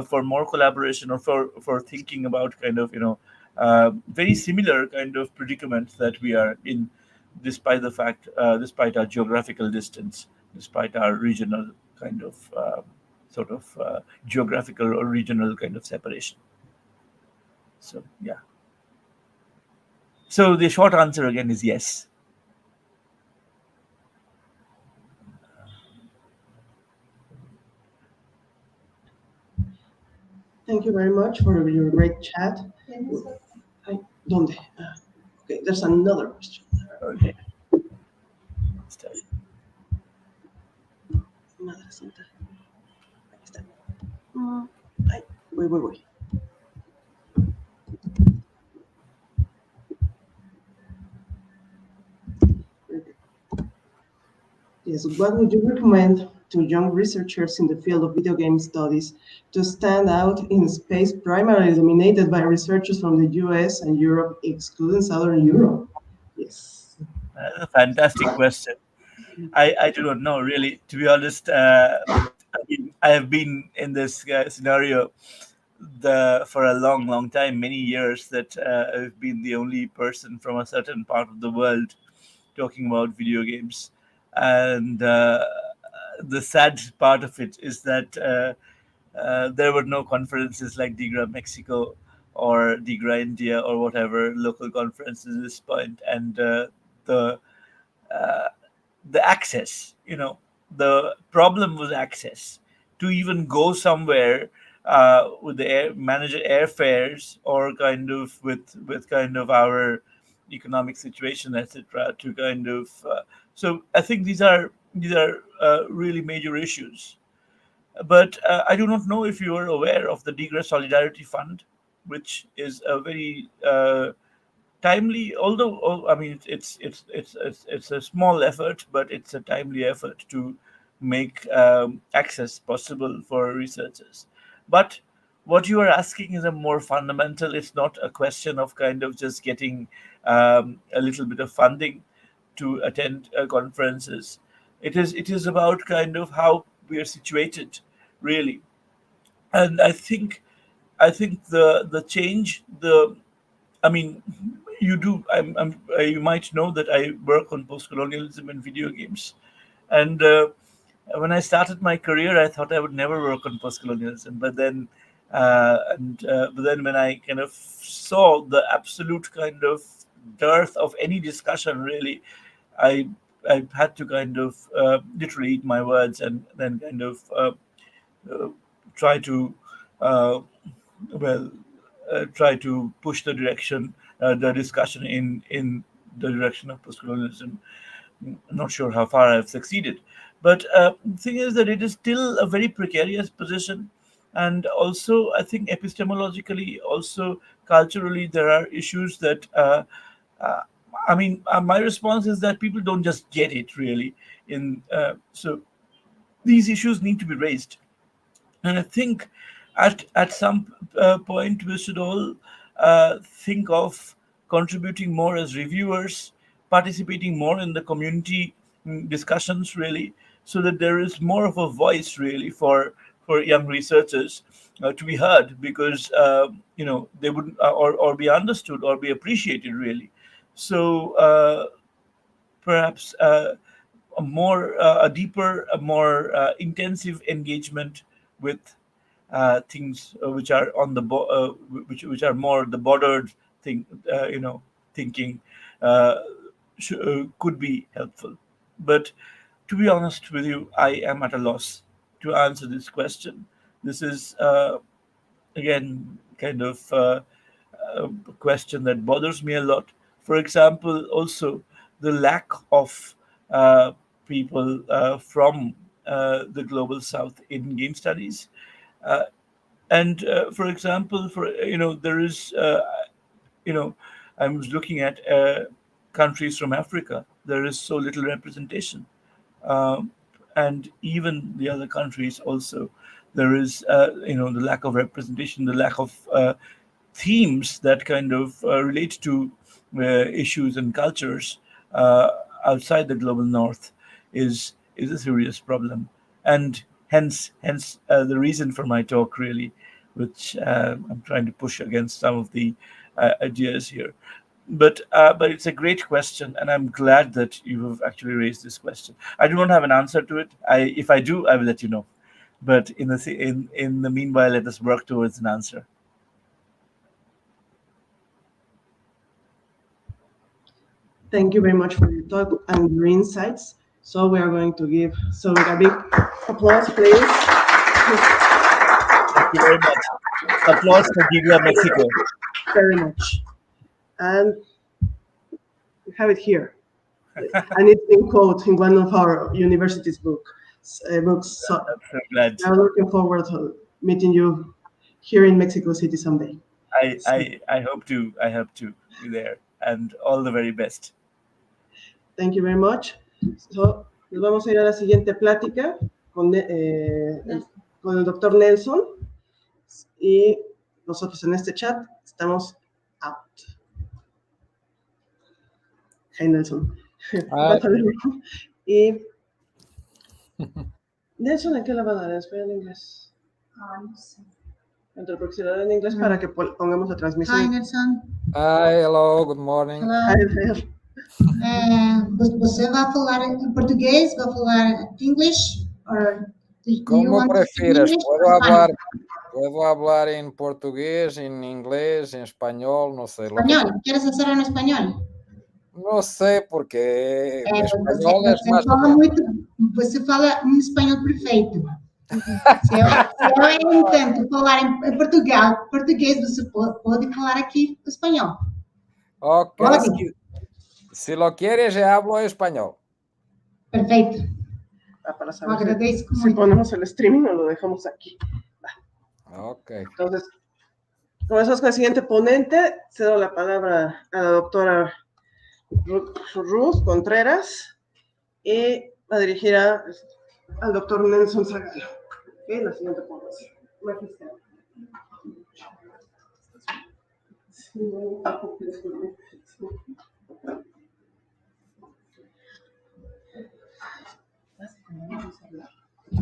for more collaboration, or for thinking about kind of very similar kind of predicaments that we are in, despite our geographical distance, despite our regional kind of sort of geographical or regional kind of separation. So yeah. So the short answer again is yes. Thank you very much for your great chat. Ay, ¿Dónde? Okay, there's another question. Okay. Start. Madre santa. Aquí está. Ay, voy. Yes, what would you recommend to young researchers in the field of video game studies to stand out in a space primarily dominated by researchers from the US and Europe, excluding Southern Europe? Yes. A fantastic question. I do not know really, to be honest. I mean, I have been in this scenario for a long time, many years, that I've been the only person from a certain part of the world talking about video games. And the sad part of it is that there were no conferences like DIGRA Mexico or DIGRA India or whatever local conferences at this point, and the uh, the access. The problem was access to even go somewhere with the manager airfares, or kind of with kind of our economic situation, etc. To kind of so I think these are really major issues. But I do not know if you are aware of the DIGRA Solidarity Fund, which is a very timely, although I mean it's a small effort, but it's a timely effort to make access possible for researchers. But what you are asking is a more fundamental. It's not a question of kind of just getting a little bit of funding to attend conferences. It is about kind of how we are situated, really. And I think the change, the I mean, you do. You might know that I work on post-colonialism and video games. And when I started my career, I thought I would never work on post-colonialism. But then when I kind of saw the absolute kind of dearth of any discussion, really, I I had to kind of literally eat my words, and then kind of uh, try to uh, well try to push the discussion in the direction of postcolonialism. Not sure how far I've succeeded, but the thing is that it is still a very precarious position, and also I think epistemologically, also culturally, there are issues that. Uh, I mean, my response is that people don't just get it really. So these issues need to be raised, and I think at some point we should all think of contributing more as reviewers, participating more in the community discussions really, so that there is more of a voice really for young researchers to be heard, because they would or be understood or be appreciated really. So perhaps a deeper, a more intensive engagement with things which are on the which are more the bordered thing, thinking uh, could be helpful. But to be honest with you, I am at a loss to answer this question. This is again kind of a question that bothers me a lot. For example, also the lack of people from the global south in game studies. Uh, and for example, there is you know I was looking at countries from Africa. There is so little representation, um, and even the other countries also. There is the lack of representation, the lack of themes that kind of relate to issues and cultures uh, outside the global north is a serious problem, and hence the reason for my talk really, which I'm trying to push against some of the ideas here. But it's a great question, and I'm glad that you have actually raised this question. I do not have an answer to it. If I do, I will let you know. But in the meanwhile, let us work towards an answer. Thank you very much for your talk and your insights. So we are going to give Souvik a big applause, please. Thank you very much. Applause for DIGRA Mexico. Very much. And we have it here. And it's in quote in one of our university's books. So I'm so glad. I'm looking forward to meeting you here in Mexico City someday. I hope to be there, and all the very best. Thank you very much. So, nos vamos a ir a la siguiente plática con el doctor Nelson, y nosotros en este chat estamos out. Hey Nelson. Y Nelson, ¿en qué la va a dar? ¿En español o en inglés? No sé. Entre proximidad en inglés para que pongamos la transmisión. Hi, Nelson. Hi, hello, good morning. Olá. Você vai falar em português? Vai falar English? Or do you Como want to speak prefieras, English puedo or Spanish? hablar en portugués, en inglés, en español, no sé. Español. ¿Quieres hacerlo en español? No sé, porque español Você es más fala muito, você fala um espanhol perfeito. Se eu intento falar em português, você pode falar aqui espanhol. Ok, Pode? si lo quieres, yo hablo español. Perfeito. Para Eu saber agradeço si muito. ponemos el streaming o lo dejamos aquí. Ok. Entonces, comenzamos con el siguiente ponente. Cedo la palabra a la doctora Ruth Contreras y va a dirigir al doctor Nelson Zagalo. Okay, la siguiente ponente. Magistral.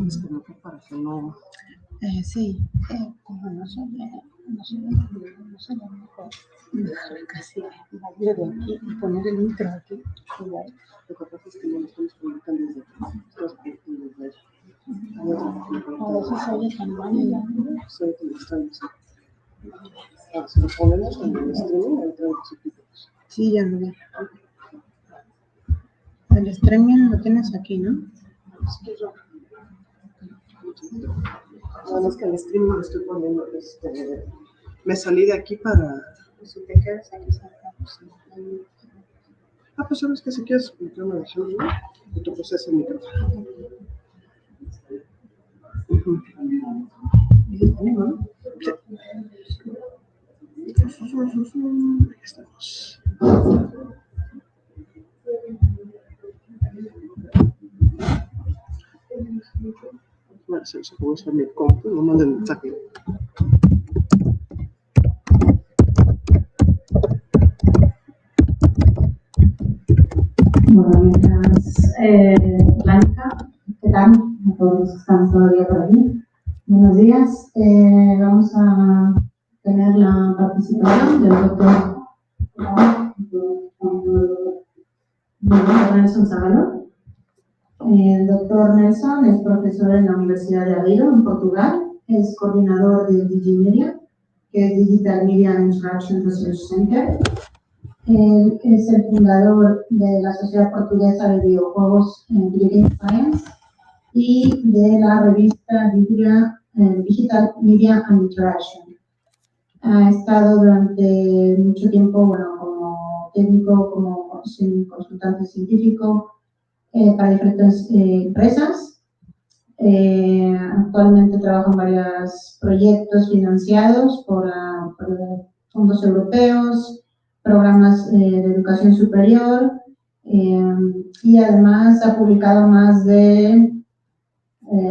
Es como que para que no. Sí, como no se ve mejor, dejar casi salir de aquí y poner el intro aquí. Lo que pasa es que no lo estamos publicando desde A veces se oye tan mal. Soy que lo estamos. Si lo ponemos en el streaming, entra los subtítulos. Sí, ya lo vi. El streaming lo tienes aquí, ¿no? Nada más que el streaming lo estoy poniendo. Me salí de aquí para. Si te quedas aquí sentado, sí. Pues sabes que si quieres meterme de Zoom, y tú posees el micrófono. Ahí estamos. Bueno, se acabó de usar mi compu, no manden mensaje. Bueno, mientras Blanca, ¿qué tal? A todos los que están todavía por aquí. Buenos días. Vamos a tener la participación del doctor Nelson Zagalo. El doctor Nelson es profesor en la Universidade de Aveiro, en Portugal. Es coordinador de DigiMedia, que es Digital Media and Interaction Research Center. Él es el fundador de la Sociedad Portuguesa de Videojuegos Video Science y de la revista DIGRA Digital Media and Interaction. Ha estado durante mucho tiempo, como técnico, como consultante científico para diferentes empresas. Actualmente trabaja en varios proyectos financiados por fondos europeos, programas de educación superior, y además ha publicado más de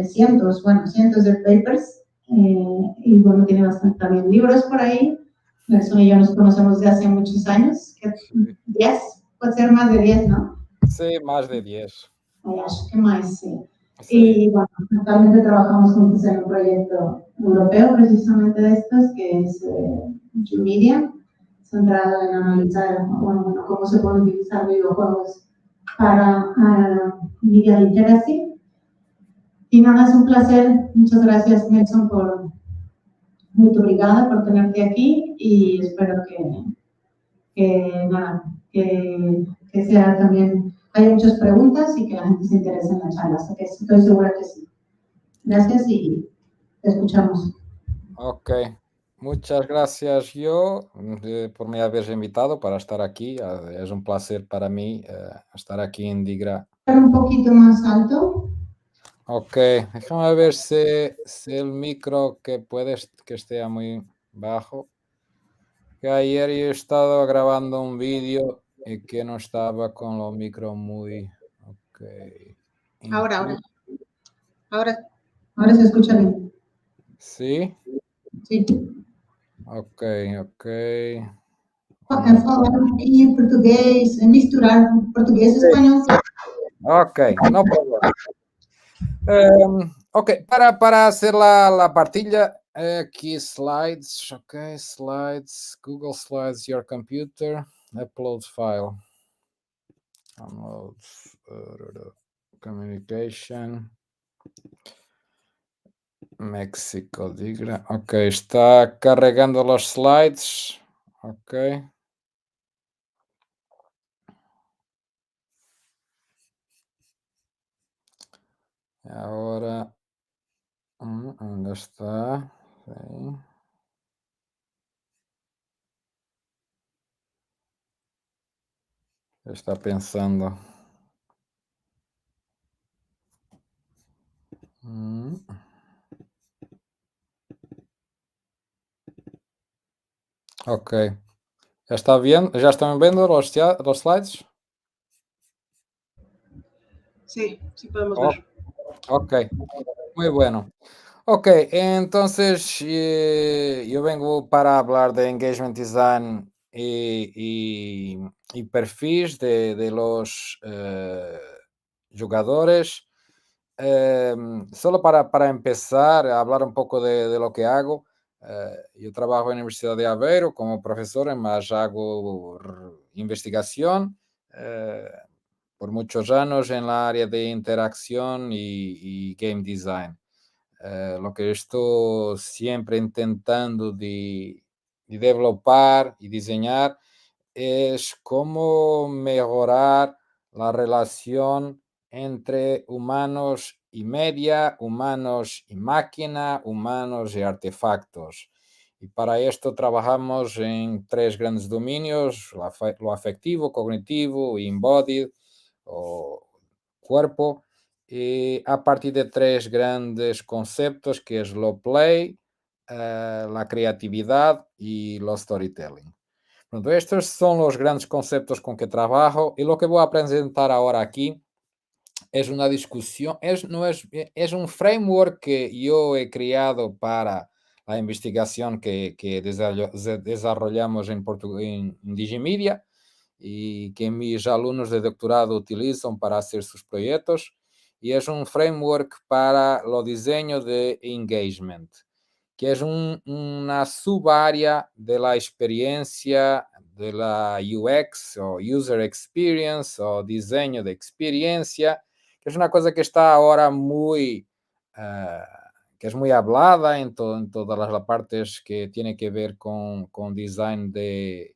cientos de papers, y tiene bastante también libros por ahí. Nelson y yo nos conocemos de hace muchos años, 10, puede ser más de 10, ¿no? Sí, más de 10. Acho que más, sí. Sí. Y actualmente trabajamos juntos en un proyecto europeo precisamente de estos, que es Media, centrado en analizar cómo se pueden utilizar videojuegos para media literacy. Y nada, es un placer. Muchas gracias, Nelson, muy obrigada por tenerte aquí, y espero que sea también, hay muchas preguntas y que la gente se interese en la charla, así que estoy segura que sí. Gracias y te escuchamos. Ok, muchas gracias yo por me haber invitado para estar aquí. Es un placer para mí estar aquí en DIGRA. Un poquito más alto. Ok, déjame ver si el micro que esté muy bajo. Que ayer yo he estado grabando un vídeo y que no estaba con los micro muy... Ok. Ahora se escucha bien. ¿Sí? Sí. Ok. Falar um pouquinho português, misturar português e espanhol. Ok, no problema. Ok, para hacer la partilla, aquí slides, ok, slides, Google Slides, your computer, upload file, download, communication, México, DIGRA, ok, está cargando los slides, ok. Ahora, ¿dónde está? Sí. Está pensando. Ok. ¿Está bien? ¿Ya están viendo los slides? Sí, sí podemos ver. Ok, muy bueno. Ok, entonces yo vengo para hablar de engagement design y perfis de los jugadores. Solo para empezar a hablar un poco de lo que hago. Yo trabajo en la Universidad de Aveiro como profesor, más hago investigación por muchos años en la área de interacción y game design. Lo que estoy siempre intentando de developar y diseñar es cómo mejorar la relación entre humanos y media, humanos y máquina, humanos y artefactos. Y para esto trabajamos en 3 grandes dominios: lo afectivo, cognitivo y embodied, o cuerpo, y a partir de 3 grandes conceptos, que es lo play, la creatividad y lo storytelling. Pronto, estos son los grandes conceptos con que trabajo, y lo que voy a presentar ahora aquí es una discusión, es un framework que yo he creado para la investigación que desarrollamos en Digimedia, y que mis alumnos de doctorado utilizan para hacer sus proyectos, y es un framework para lo diseño de engagement, que es una subárea de la experiencia de la UX o User Experience o diseño de experiencia, que es una cosa que está ahora muy, que es muy hablada en todas las partes que tiene que ver con design de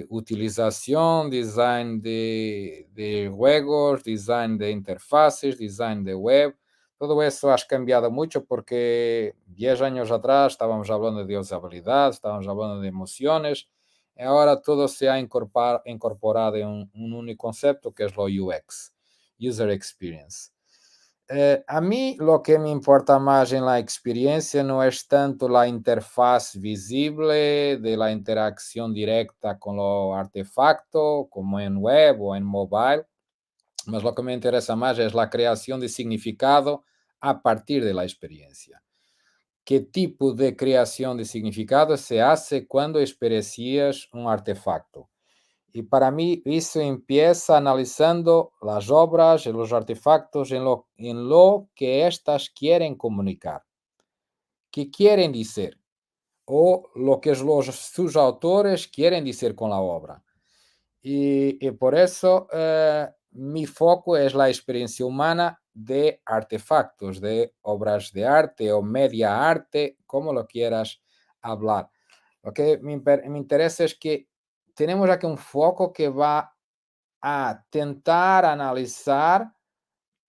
utilización, design de juegos, design de interfaces, design de web. Todo eso ha cambiado mucho porque 10 años atrás estábamos hablando de usabilidad, estábamos hablando de emociones, y ahora todo se ha incorporado en un único concepto que es lo UX, User Experience. A mí lo que me importa más en la experiencia no es tanto la interfaz visible de la interacción directa con lo artefacto, como en web o en mobile, mas lo que me interesa más es la creación de significado a partir de la experiencia. ¿Qué tipo de creación de significado se hace cuando experiencias un artefacto? Y para mí eso empieza analizando las obras y los artefactos en lo que éstas quieren comunicar, qué quieren decir, o lo que sus autores quieren decir con la obra. Y por eso mi foco es la experiencia humana de artefactos, de obras de arte o media arte, como lo quieras hablar. Lo que me interesa es que tenemos aquí un foco que va a tentar analizar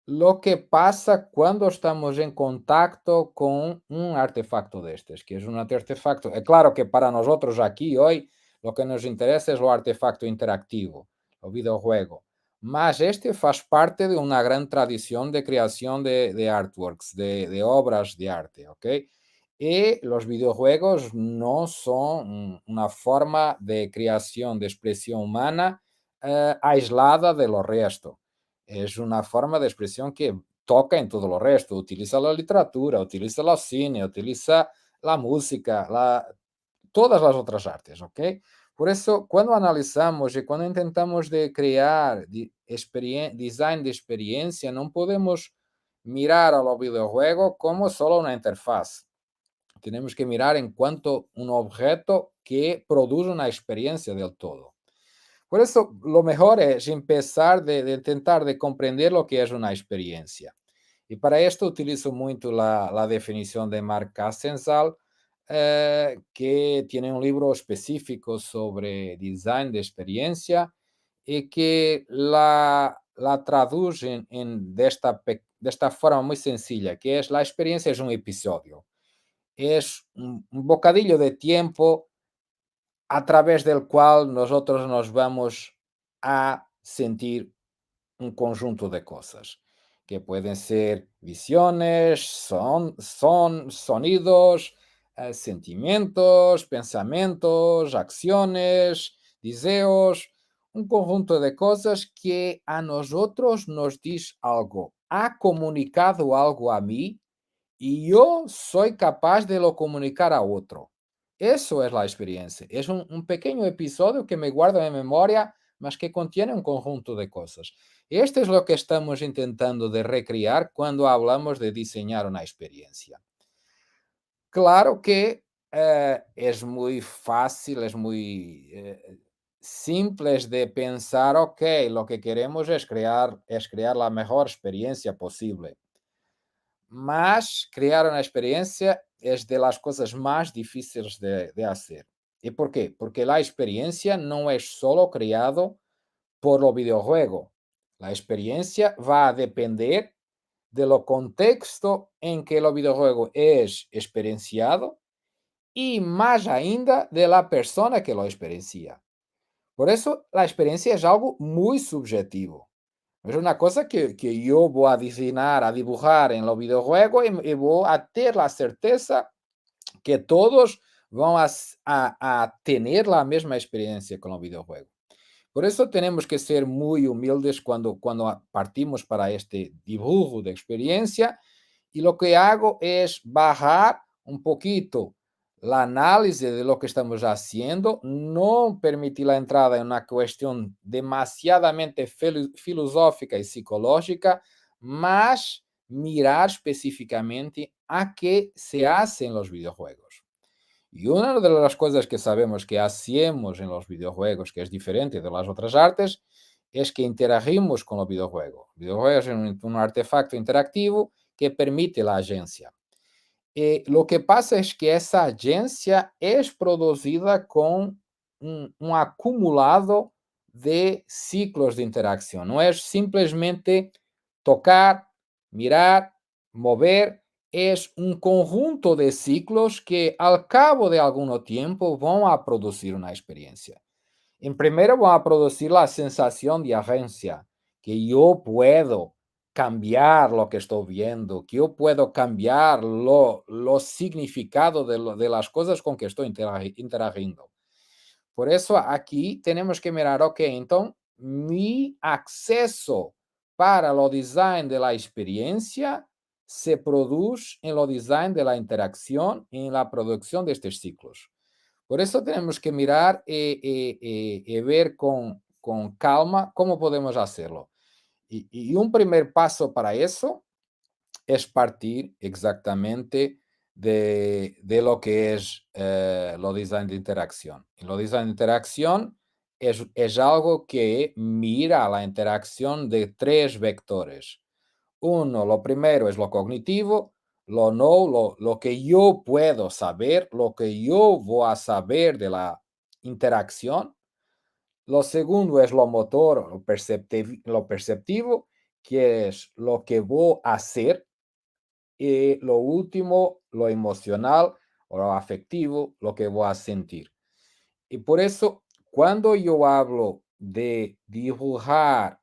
lo que pasa cuando estamos en contacto con un artefacto de estos, que es un artefacto. Es claro que para nosotros aquí hoy lo que nos interesa es lo artefacto interactivo, el videojuego. Mas este faz parte de una gran tradición de creación de artworks, de obras de arte, ¿ok? Y los videojuegos no son una forma de creación de expresión humana aislada de lo resto. Es una forma de expresión que toca en todo lo resto. Utiliza la literatura, utiliza el cine, utiliza la música, todas las otras artes, ¿ok? Por eso, cuando analizamos y cuando intentamos de crear design de experiencia, no podemos mirar a los videojuegos como solo una interfaz. Tenemos que mirar en cuanto un objeto que produce una experiencia del todo. Por eso, lo mejor es empezar de intentar de comprender lo que es una experiencia. Y para esto utilizo mucho la definición de Mark Cassensal, que tiene un libro específico sobre design de experiencia y que la traduce de esta forma muy sencilla, que es la experiencia es un episodio. Es un bocadillo de tiempo a través del cual nosotros nos vamos a sentir un conjunto de cosas, que pueden ser visiones, sonidos, sentimientos, pensamientos, acciones, deseos, un conjunto de cosas que a nosotros nos dice algo. Ha comunicado algo a mí y yo soy capaz de lo comunicar a otro. Eso es la experiencia. Es un pequeño episodio que me guardo en memoria, mas que contiene un conjunto de cosas. Esto es lo que estamos intentando de recrear cuando hablamos de diseñar una experiencia. Claro que es muy fácil, es muy simple de pensar, ok, lo que queremos es crear la mejor experiencia posible. Mas crear una experiencia es de las cosas más difíciles de hacer. ¿Y por qué? Porque la experiencia no es solo creado por lo videojuego. La experiencia va a depender de lo contexto en que lo videojuego es experienciado y más ainda de la persona que lo experiencia. Por eso la experiencia es algo muy subjetivo. Es una cosa que yo voy a diseñar, a dibujar en los videojuegos y voy a tener la certeza que todos van a tener la misma experiencia con los videojuegos. Por eso tenemos que ser muy humildes cuando partimos para este dibujo de experiencia y lo que hago es bajar un poquito la análisis de lo que estamos haciendo, no permitir la entrada en una cuestión demasiadamente filosófica y psicológica, mas mirar específicamente a qué se hace en los videojuegos. Y una de las cosas que sabemos que hacemos en los videojuegos, que es diferente de las otras artes, es que interagimos con el videojuego. El videojuego es un artefacto interactivo que permite la agencia. Lo que pasa es que esa agencia es producida con un acumulado de ciclos de interacción. No es simplemente tocar, mirar, mover, es un conjunto de ciclos que al cabo de algún tiempo van a producir una experiencia. En primero van a producir la sensación de agencia, que yo puedo cambiar lo que estoy viendo, que yo puedo cambiar lo significado de las cosas con que estoy interagiendo. Por eso aquí tenemos que mirar, ok, entonces mi acceso para lo design de la experiencia se produce en lo design de la interacción y en la producción de estos ciclos. Por eso tenemos que mirar y ver con calma cómo podemos hacerlo. Y un primer paso para eso es partir exactamente de lo que es lo design de interacción. Y lo design de interacción es algo que mira la interacción de tres vectores. Uno, lo primero es lo cognitivo, lo no, lo que yo puedo saber, lo que yo voy a saber de la interacción. Lo segundo es lo motor, lo perceptivo, que es lo que voy a hacer. Y lo último, lo emocional o lo afectivo, lo que voy a sentir. Y por eso, cuando yo hablo de dibujar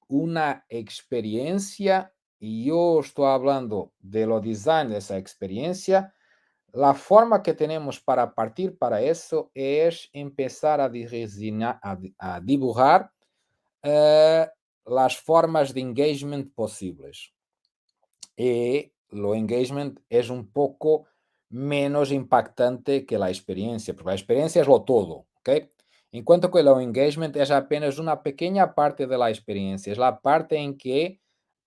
una experiencia y yo estoy hablando de lo design de esa experiencia, la forma que tenemos para partir para eso es empezar a dibujar eh, las formas de engagement posibles. Y lo engagement es un poco menos impactante que la experiencia, porque la experiencia es lo todo, ¿ok? En cuanto que lo engagement es apenas una pequeña parte de la experiencia, es la parte en que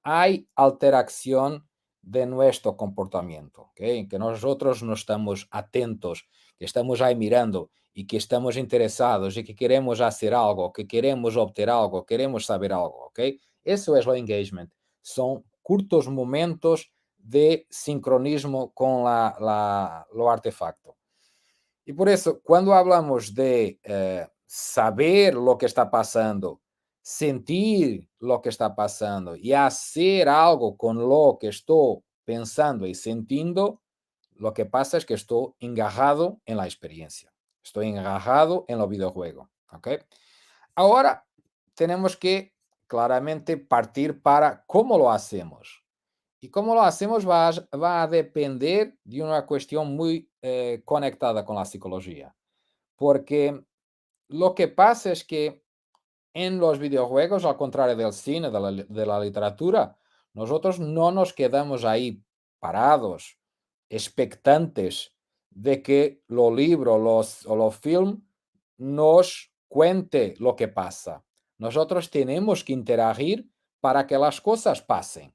hay alteración de nuestro comportamiento, ¿ok? En que nosotros no estamos atentos, que estamos ahí mirando y que estamos interesados y que queremos hacer algo, que queremos obtener algo, queremos saber algo, ¿ok? Eso es lo engagement. Son curtos momentos de sincronismo con lo artefacto. Y por eso, cuando hablamos de saber lo que está pasando, sentir lo que está pasando y hacer algo con lo que estoy pensando y sintiendo, lo que pasa es que estoy engajado en la experiencia. Estoy engajado en el videojuego. ¿Ok? Ahora tenemos que claramente partir para cómo lo hacemos. Y cómo lo hacemos va a depender de una cuestión muy conectada con la psicología. Porque lo que pasa es que en los videojuegos, al contrario del cine, de la literatura, nosotros no nos quedamos ahí parados, expectantes de que lo libro o lo film nos cuente lo que pasa. Nosotros tenemos que interagir para que las cosas pasen.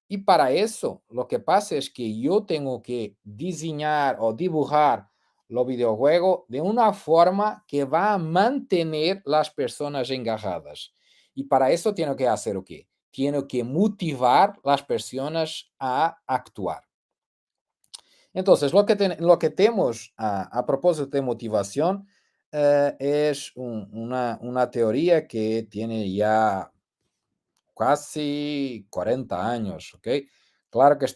Y para eso, lo que pasa es que yo tengo que diseñar o dibujar los videojuegos de una forma que va a mantener las personas engajadas. Y para eso tengo que hacer o qué? Tengo que motivar las personas a actuar. Entonces, lo que tenemos a propósito de motivación es una teoría que tiene ya casi 40 años, ¿ok? Claro que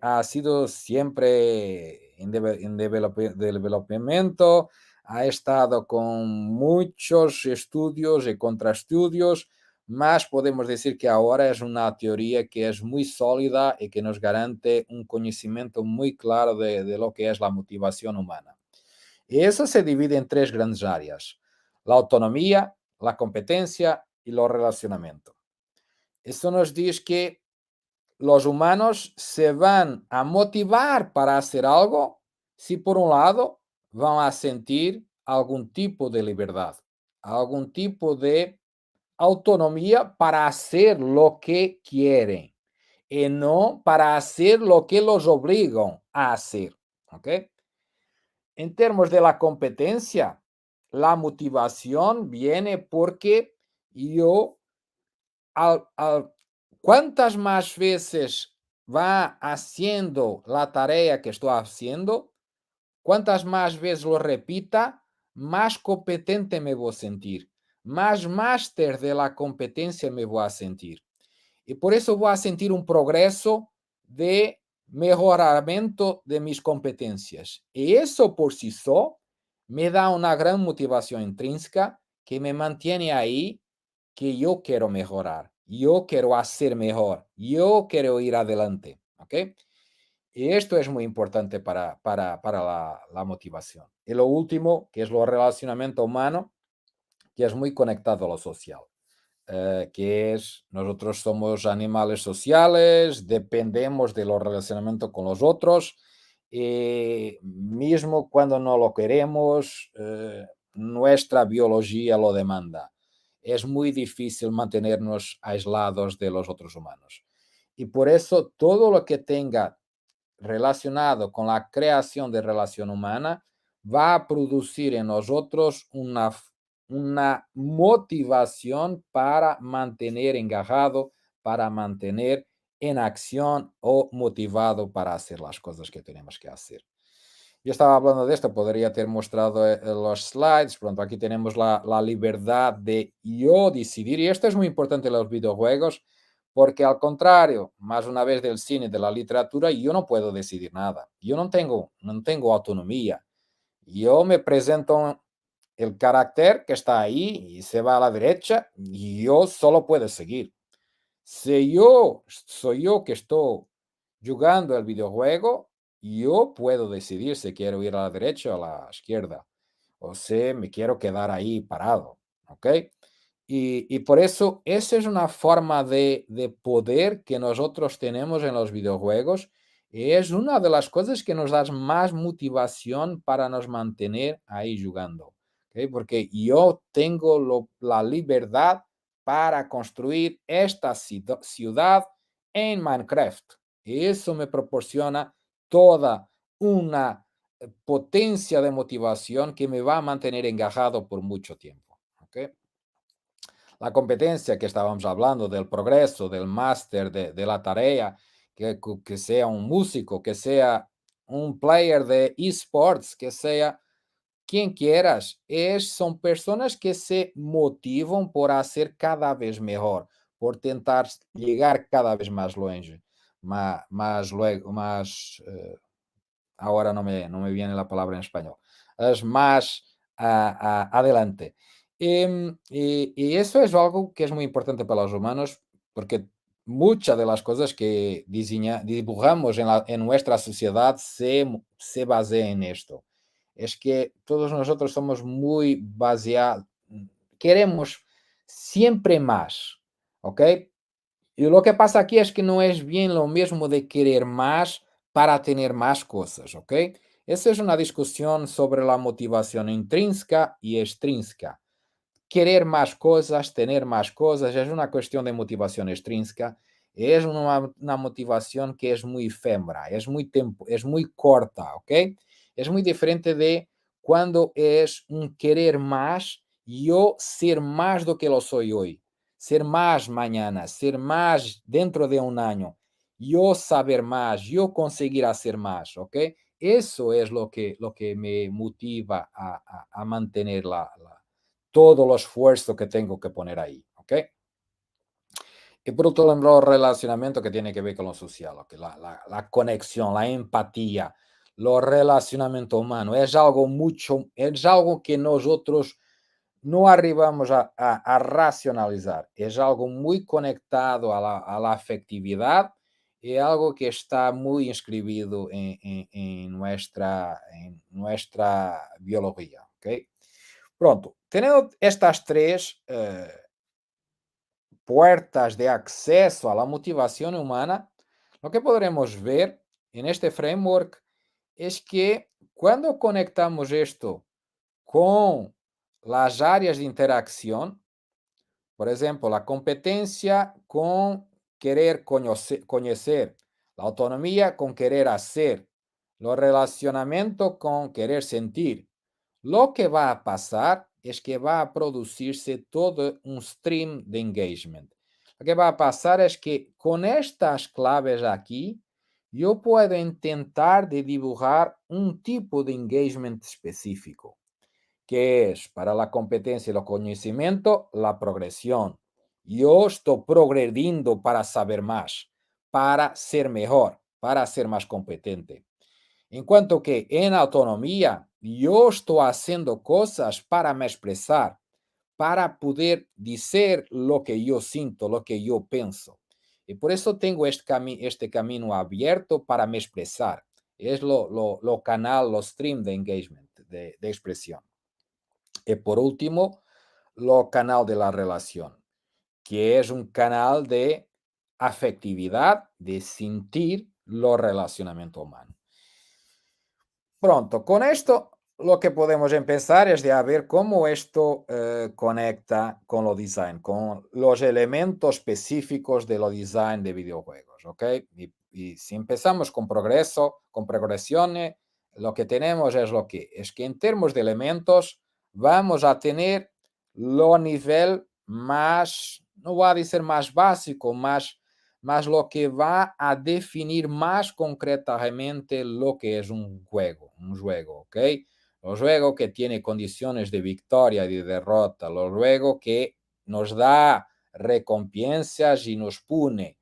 ha sido siempre en developamiento, ha estado con muchos estudios y contraestudios, mas podemos decir que ahora es una teoría que es muy sólida y que nos garante un conocimiento muy claro de lo que es la motivación humana. Y eso se divide en tres grandes áreas: la autonomía, la competencia y los relacionamientos. Esto nos dice que los humanos se van a motivar para hacer algo Si por un lado van a sentir algún tipo de libertad, algún tipo de autonomía para hacer lo que quieren y no para hacer lo que los obligan a hacer. ¿Ok? En términos de la competencia, la motivación viene porque yo, cuantas más veces va haciendo la tarea que estoy haciendo, cuantas más veces lo repita, más competente me voy a sentir, más máster de la competencia me voy a sentir. Y por eso voy a sentir un progreso de mejoramiento de mis competencias. Y eso por sí solo me da una gran motivación intrínseca que me mantiene ahí, que yo quiero mejorar, yo quiero hacer mejor, yo quiero ir adelante. ¿Ok? Y esto es muy importante para la motivación. Y lo último, que es lo relacionamiento humano, que es muy conectado a lo social. Que es, nosotros somos animales sociales, dependemos de los relacionamientos con los otros, y mismo cuando no lo queremos, nuestra biología lo demanda. Es muy difícil mantenernos aislados de los otros humanos. Y por eso todo lo que tenga relacionado con la creación de relación humana va a producir en nosotros una motivación para mantener engajado, para mantener en acción o motivado para hacer las cosas que tenemos que hacer. Yo estaba hablando de esto, podría ter mostrado los slides. Pronto, aquí tenemos la libertad de yo decidir, y esto es muy importante en los videojuegos, porque al contrario, más una vez del cine, de la literatura, yo no puedo decidir nada. Yo no tengo autonomía. Yo me presento el carácter que está ahí y se va a la derecha y yo solo puedo seguir. Si yo soy yo que estoy jugando el videojuego, yo puedo decidir si quiero ir a la derecha o a la izquierda, o si me quiero quedar ahí parado, ¿ok? Y por eso, esa es una forma de poder que nosotros tenemos en los videojuegos, y es una de las cosas que nos da más motivación para nos mantener ahí jugando, ¿ok? Porque yo tengo la libertad para construir esta ciudad en Minecraft. Y eso me proporciona toda una potencia de motivación que me va a mantener engajado por mucho tiempo. ¿Ok? La competencia que estábamos hablando, del progreso, del máster, de la tarea, que sea un músico, que sea un player de esports, que sea quien quieras, son personas que se motivan por hacer cada vez mejor, por tentar llegar cada vez más longe, más luego, ahora no me viene la palabra en español, es más adelante. Y eso es algo que es muy importante para los humanos, porque muchas de las cosas que dibujamos en nuestra sociedad se basea en esto. Es que todos nosotros somos muy baseados, queremos siempre más, ¿ok? Y lo que pasa aquí es que no es bien lo mismo de querer más para tener más cosas, ¿ok? Esa es una discusión sobre la motivación intrínseca y extrínseca. Querer más cosas, tener más cosas, es una cuestión de motivación extrínseca. Es una motivación que es muy efímera, es muy corta, ¿ok? Es muy diferente de cuando es un querer más, yo ser más do que lo soy hoy, ser más mañana, ser más dentro de un año, yo saber más, yo conseguir hacer más, ¿ok? Eso es lo que me motiva a mantener todo el esfuerzo que tengo que poner ahí, ¿ok? Y por otro lado, el relacionamiento que tiene que ver con lo social, ¿ok? La conexión, la empatía, lo relacionamiento humano, es algo que nosotros no arribamos a racionalizar, es algo muy conectado a la afectividad y algo que está muy inscribido en nuestra biología, ¿ok? Pronto, teniendo estas tres puertas de acceso a la motivación humana, lo que podremos ver en este framework es que Cuando conectamos esto con las áreas de interacción, por ejemplo, la competencia con querer conocer, la autonomía con querer hacer, los relacionamientos con querer sentir, lo que va a pasar es que va a producirse todo un stream de engagement. Lo que va a pasar es que con estas claves aquí, yo puedo intentar de dibujar un tipo de engagement específico, que es para la competencia y el conocimiento, la progresión. Yo estoy progrediendo para saber más, para ser mejor, para ser más competente. En cuanto que en autonomía, yo estoy haciendo cosas para me expresar, para poder decir lo que yo siento, lo que yo pienso. Y por eso tengo este camino abierto para me expresar. Es lo canal, lo stream de engagement, de expresión. Y por último, lo canal de la relación, que es un canal de afectividad, de sentir lo relacionamiento humano. Pronto, con esto lo que podemos empezar es de a ver cómo esto conecta con lo design, con los elementos específicos de lo design de videojuegos, ¿ok? Y si empezamos con progreso, con progresiones, lo que tenemos es que en términos de elementos vamos a tener lo nivel más, no voy a decir más básico, más lo que va a definir más concretamente lo que es un juego, ¿ok? Un juego que tiene condiciones de victoria y de derrota, un juego que nos da recompensas y nos pone,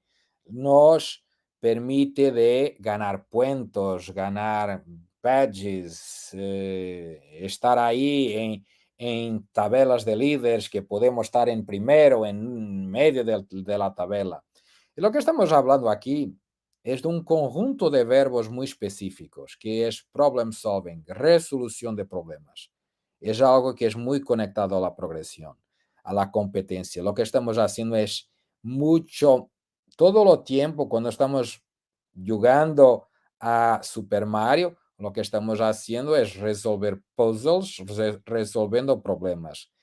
nos permite de ganar puntos, ganar badges, estar ahí en tabelas de líderes que podemos estar en primero, en medio de la tabla. Y lo que estamos hablando aquí es de un conjunto de verbos muy específicos, que es problem solving, resolución de problemas. Es algo que es muy conectado a la progresión, a la competencia. Lo que estamos haciendo es mucho, todo el tiempo cuando estamos jugando a Super Mario, lo que estamos haciendo es resolver puzzles, resolviendo problemas.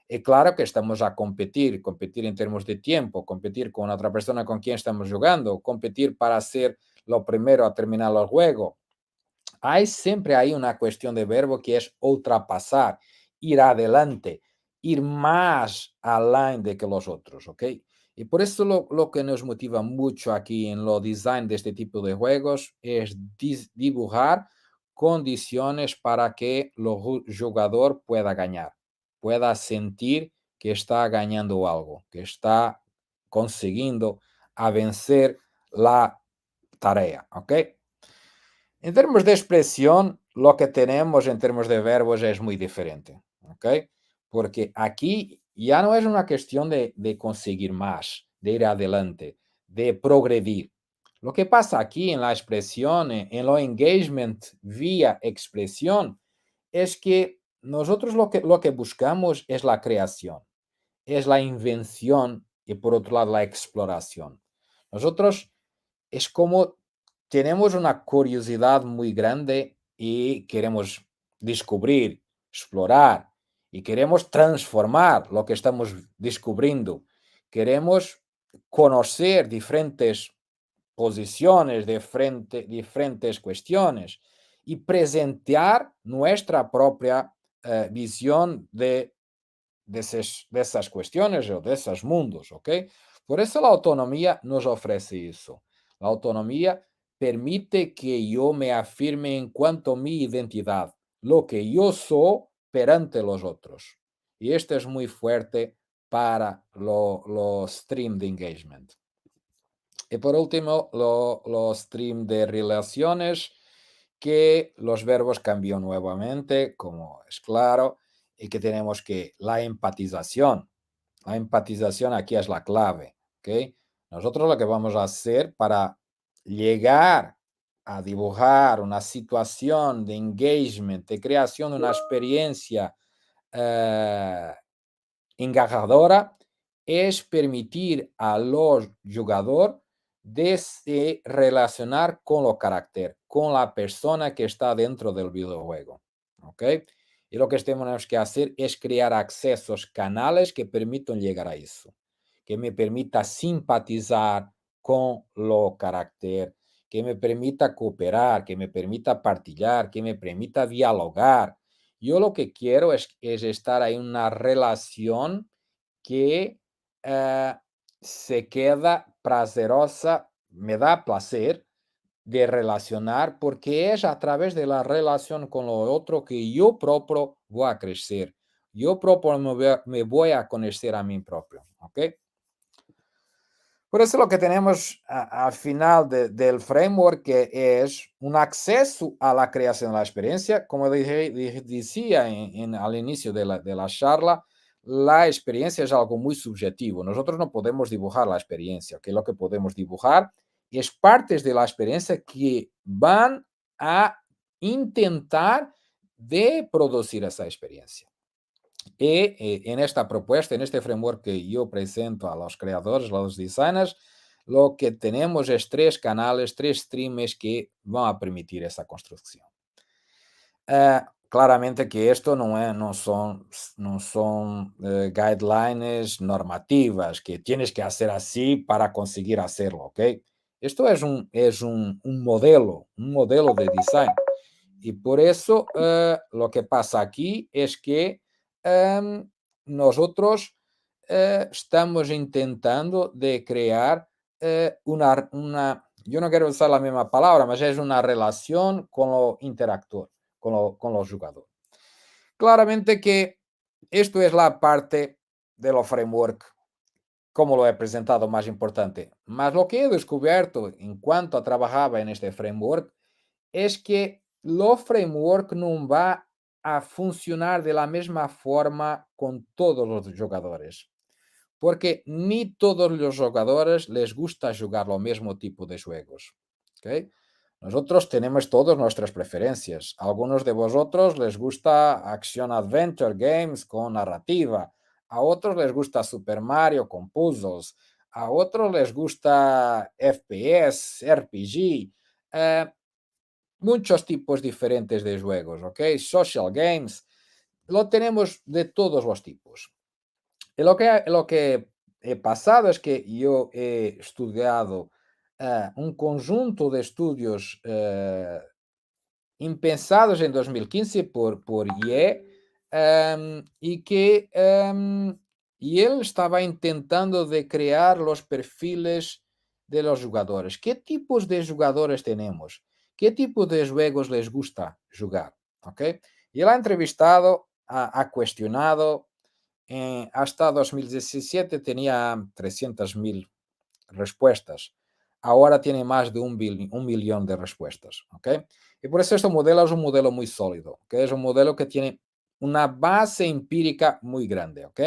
É claro que estamos a competir em termos de tempo, competir com outra pessoa com quem estamos jogando, competir para ser o primeiro a terminar o jogo. Há sempre aí uma questão de verbo que é ultrapassar, ir adelante, ir mais além de que os outros, ¿ok? E por isso lo que nos motiva muito aqui em lo design deste tipo de juegos é dibujar condições para que o jogador pueda ganhar, pueda sentir que está ganhando algo, que está conseguindo a vencer la tarea, ¿ok? En términos de expresión, lo que tenemos en términos de verbos es muy diferente, ¿ok? Porque aquí ya no es una cuestión de conseguir más, de ir adelante, de progredir. Lo que pasa aquí en la expresión, en lo engagement vía expresión, es que nosotros lo que buscamos es la creación, es la invención y por otro lado la exploración. Nosotros es como tenemos una curiosidad muy grande y queremos descubrir, explorar y queremos transformar lo que estamos descubriendo. Queremos conocer diferentes posiciones, diferentes cuestiones y presentar nuestra propia visión de esas cuestiones o de esos mundos, ¿ok? Por eso la autonomía nos ofrece eso. La autonomía permite que yo me afirme en cuanto a mi identidad, lo que yo soy perante los otros. Y esto es muy fuerte para los stream de engagement. Y por último, los stream de relaciones, que los verbos cambian nuevamente, como es claro, y que tenemos que la empatización. La empatización aquí es la clave, ¿ok? Nosotros lo que vamos a hacer para llegar a dibujar una situación de engagement, de creación de una experiencia engajadora, es permitir a los jugadores de se relacionar con lo carácter, con la persona que está dentro del videojuego. ¿Ok? Y lo que tenemos que hacer es crear accesos, canales que permitan llegar a eso, que me permita simpatizar con lo carácter, que me permita cooperar, que me permita partillar, que me permita dialogar. Yo lo que quiero es estar en una relación que se queda prazerosa, me da placer de relacionar, porque es a través de la relación con lo otro que yo propio voy a crecer. Yo propio me voy a conocer a mí propio. ¿Ok? Por eso lo que tenemos al final del framework que es un acceso a la creación de la experiencia. Como decía al inicio de la charla, la experiencia es algo muy subjetivo. Nosotros no podemos dibujar la experiencia, que lo que podemos dibujar es partes de la experiencia que van a intentar de producir esa experiencia. Y en esta propuesta, en este framework que yo presento a los creadores, a los designers, lo que tenemos es 3 canales, 3 streams que van a permitir esa construcción. Claramente que esto no son guidelines normativas, que tienes que hacer así para conseguir hacerlo, ¿ok? Esto es un modelo de design. Y por eso lo que pasa aquí es que nosotros estamos intentando de crear yo no quiero usar la misma palabra, pero es una relación con lo interactor, con los jugadores. Claramente que esto es la parte de lo framework, como lo he presentado, más importante. Mas lo que he descubierto en cuanto a trabajaba en este framework es que lo framework no va a funcionar de la misma forma con todos los jugadores. Porque ni todos los jugadores les gusta jugar lo mismo tipo de juegos. ¿Okay? Nosotros tenemos todas nuestras preferencias. A algunos de vosotros les gusta Action Adventure Games con narrativa. A otros les gusta Super Mario con puzzles. A otros les gusta FPS, RPG. Muchos tipos diferentes de juegos, ¿ok? Social games. Lo tenemos de todos los tipos. Y lo que he pasado es que yo he estudiado un conjunto de estudios impensados en 2015 por IE y que y él estaba intentando de crear los perfiles de los jugadores. ¿Qué tipos de jugadores tenemos? ¿Qué tipo de juegos les gusta jugar? ¿Ok? Y él ha entrevistado, ha cuestionado. Hasta 2017 tenía 300.000 respuestas. Ahora tiene más de un millón de respuestas. ¿Ok? Y por eso este modelo es un modelo muy sólido, que es un modelo que tiene una base empírica muy grande. ¿Ok?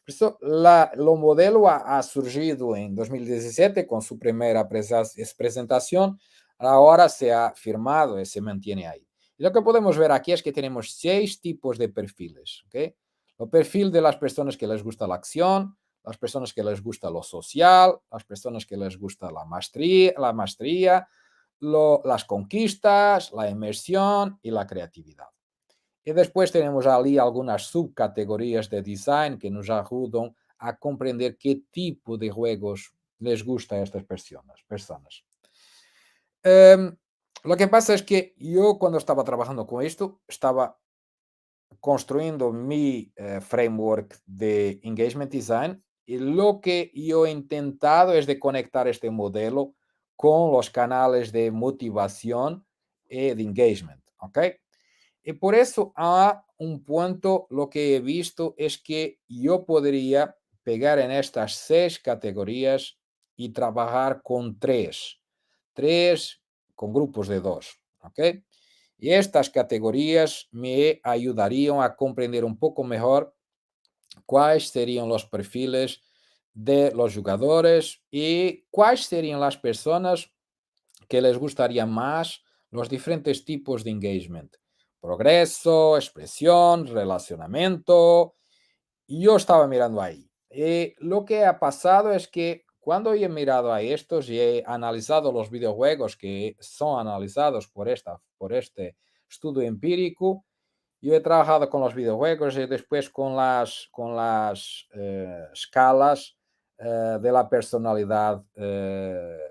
Por eso lo modelo ha surgido en 2017 con su primera presentación. Ahora se ha firmado y se mantiene ahí. Y lo que podemos ver aquí es que tenemos 6 tipos de perfiles. ¿Ok? El perfil de las personas que les gusta la acción, las personas que les gusta lo social, las personas que les gusta la maestría, las conquistas, la inmersión y la creatividad. Y después tenemos ahí algunas subcategorías de design que nos ayudan a comprender qué tipo de juegos les gusta a estas personas. Lo que pasa es que yo cuando estaba trabajando con esto, estaba construyendo mi framework de engagement design y lo que yo he intentado es de conectar este modelo con los canales de motivación y de engagement, ¿ok? Y por eso a un punto lo que he visto es que yo podría pegar en estas 6 categorías y trabajar con 3 con grupos de 2, ¿ok? Y estas categorías me ayudarían a comprender un poco mejor cuáles serían los perfiles de los jugadores y cuáles serían las personas que les gustaría más los diferentes tipos de engagement. Progreso, expresión, relacionamiento. Y yo estaba mirando ahí. Lo que ha pasado es que cuando he mirado a estos y he analizado los videojuegos que son analizados por este estudio empírico, yo he trabajado con los videojuegos y después con las escalas de la personalidad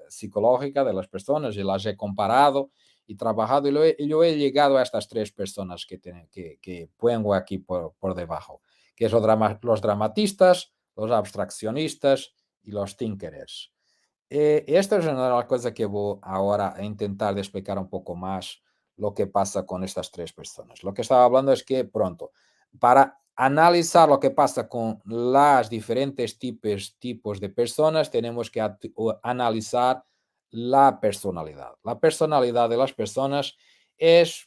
psicológica de las personas y las he comparado y trabajado y yo he llegado a estas tres personas que pongo aquí por debajo, que es los dramatistas, los abstraccionistas y los thinkerers. Esta es una de las cosas que voy ahora a intentar de explicar un poco más lo que pasa con estas tres personas. Lo que estaba hablando es que pronto, para analizar lo que pasa con las diferentes tipos de personas, tenemos que analizar la personalidad. La personalidad de las personas es,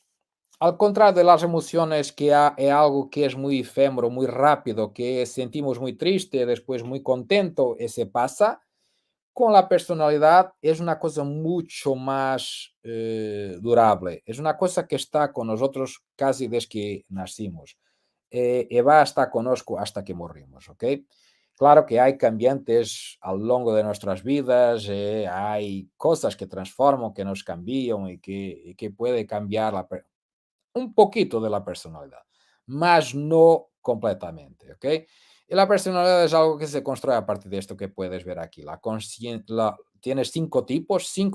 al contrario de las emociones, que es algo que es muy efímero, muy rápido, que sentimos muy triste, después muy contento, y se pasa. Con la personalidad es una cosa mucho más durable, es una cosa que está con nosotros casi desde que nacimos y va a estar con nosotros hasta que morimos, ¿ok? Claro que hay cambiantes a lo largo de nuestras vidas, hay cosas que transforman, que nos cambian y que puede cambiar un poquito de la personalidad, mas no completamente, ¿ok? Y la personalidad es algo que se construye a partir de esto que puedes ver aquí. Tienes cinco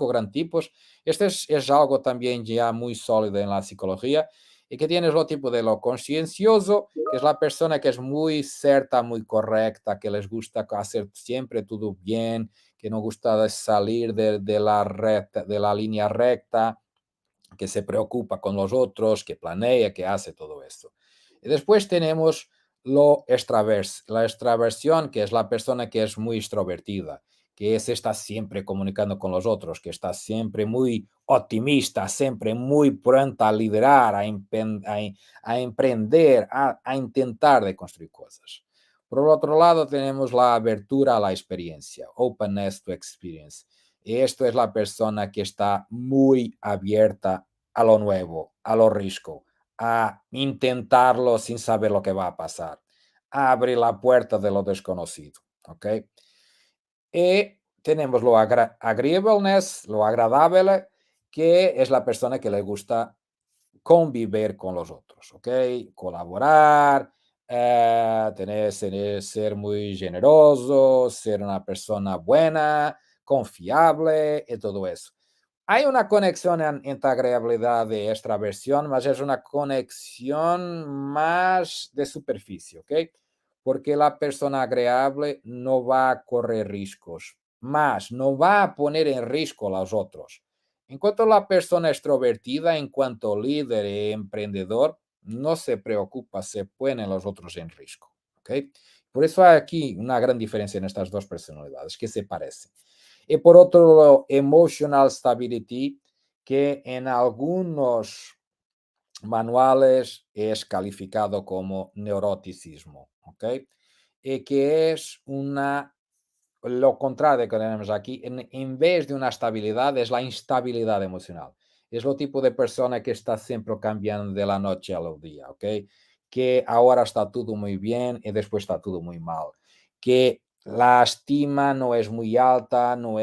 gran tipos. Este es algo también ya muy sólido en la psicología. Y que tienes lo tipo de lo consciencioso, que es la persona que es muy cierta, muy correcta, que les gusta hacer siempre todo bien, que no gusta salir de la línea recta, que se preocupa con los otros, que planea, que hace todo esto. Y después tenemos la extraversión, que es la persona que es muy extrovertida, que está siempre comunicando con los otros, que está siempre muy optimista, siempre muy pronta a liderar, a emprender, a intentar de construir cosas. Por el otro lado, tenemos la abertura a la experiencia, openness to experience. Y esto es la persona que está muy abierta a lo nuevo, a lo riesgo, a intentarlo sin saber lo que va a pasar, a abrir la puerta de lo desconocido, ¿ok? Y tenemos lo agreeableness, lo agradable, que es la persona que le gusta convivir con los otros, ¿ok? Colaborar, ser muy generoso, ser una persona buena, confiable y todo eso. Hay una conexión entre agradabilidad y extraversión, mas es una conexión más de superficie, ¿ok? Porque la persona agradable no va a correr riesgos, más no va a poner en riesgo a los otros. En cuanto a la persona extrovertida, en cuanto líder y emprendedor, no se preocupa, se ponen los otros en riesgo, ¿ok? Por eso hay aquí una gran diferencia en estas dos personalidades que se parecen. Y por otro lado, emotional stability, que en algunos manuales es calificado como neuroticismo, ¿ok? Y que es lo contrario que tenemos aquí, en vez de una estabilidad, es la instabilidad emocional. Es lo tipo de persona que está siempre cambiando de la noche al día, ¿ok? Que ahora está todo muy bien y después está todo muy mal. Que la estima no es muy alta, no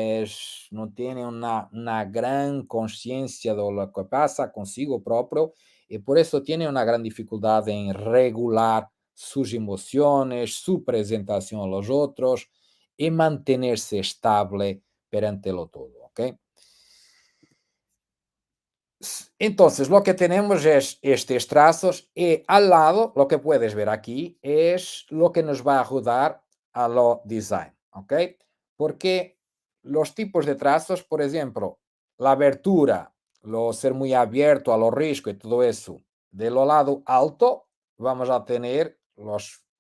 tiene una gran conciencia de lo que pasa consigo propio y por eso tiene una gran dificultad en regular sus emociones, su presentación a los otros y mantenerse estable perante lo todo, ¿ok? Entonces, lo que tenemos es estos trazos y al lado, lo que puedes ver aquí, es lo que nos va a ayudar a lo design, ¿ok? Porque los tipos de trazos, por ejemplo, la abertura, ser muy abierto a lo riesgo y todo eso, de lo lado alto, vamos a tener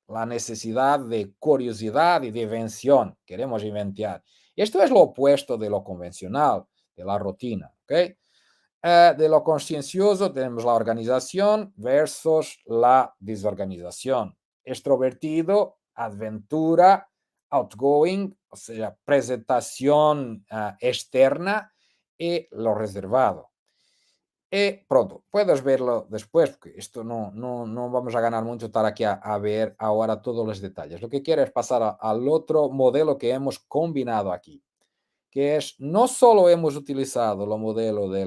la necesidad de curiosidad y de invención. Queremos inventar. Esto es lo opuesto de lo convencional, de la rutina, ¿ok? De lo consciencioso tenemos la organización versus la desorganización. Extrovertido, aventura, outgoing, o sea, presentación externa y lo reservado. pronto, puedes verlo después, porque esto no vamos a ganar mucho estar aquí a ver ahora todos los detalles. Lo que quiero es pasar al otro modelo que hemos combinado aquí, que es, no solo hemos utilizado el modelo de